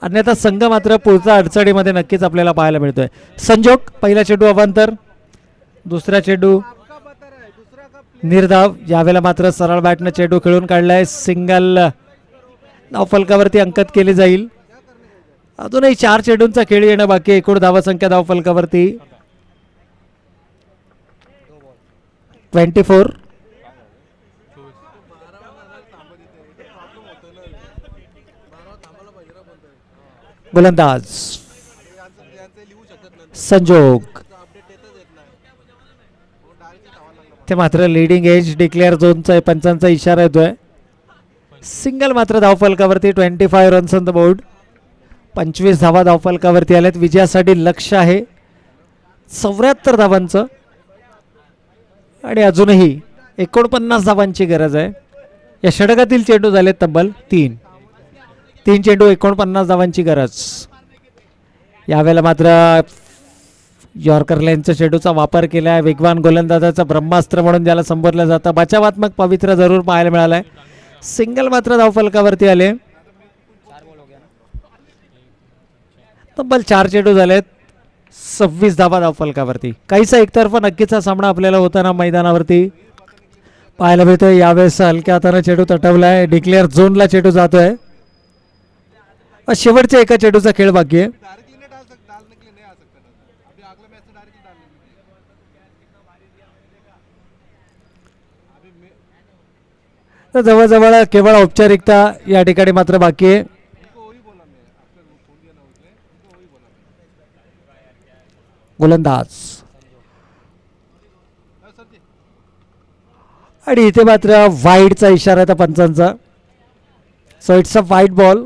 अन्यथा संघ मात्र पुढच्या अडचणीमध्ये नक्कीच आपल्याला पाहायला मिळतोय. संजोग पहिला चेंडू अवांतर, दुसरा चेंडू निर्धाव. यावेळेला मात्र सरळ बॅटनं चेंडू खेळून काढलाय. सिंगल धावफलकावरती अंकित केली जाईल. अजूनही 4 चेंडूंचा खेळ येणं बाकी. एकूण धावसंख्या धावफलकावरती 24. गोलंदाज संजोग, ते मात्र लिडिंग एज डिक्लेअर झोनचा पंचांचा इशारा येतोय. सिंगल मात्र धावफलकावरती 25 रन्स ऑन द बोर्ड. 25 धावा धावफलकावरती आल्यात. विजयासाठी लक्ष आहे 74 धावांचं आणि अजूनही 49 धावांची गरज आहे. या षटकातील चेंडू झाले तब्बल 3 चेंडू 49 धावांची गरज. यावेळेला मात्र यॉर्कर लाईनच्या चेंडूचा वापर केला आहे. वेगवान गोलंदाजाचा ब्रह्मास्त्र म्हणून ज्याला संबोधलं जातं. बचावात्मक पवित्र जरूर पाहायला मिळालाय. सिंगल मात्र धावफलकावरती आले. तब्बल 4 चेंडू झालेत. 26 धावा धावफलकावरती. काहीसा एकतर्फा नक्कीच हा सामना आपल्याला होताना मैदानावरती पाहायला मिळतोय. यावेळेस हलक्या हाताने चेंडू तटवलाय. डिक्लेअर झोनला चेंडू जातोय. शेवटच्या एका चेंडूचा खेळ बाकी आहे. तर जवळजवळ केवळ औपचारिकता या ठिकाणी मात्र बाकी आहे. गोलंदाज आणि इथे मात्र वाईडचा इशारा आहे पंचांचा. So it's a wide ball.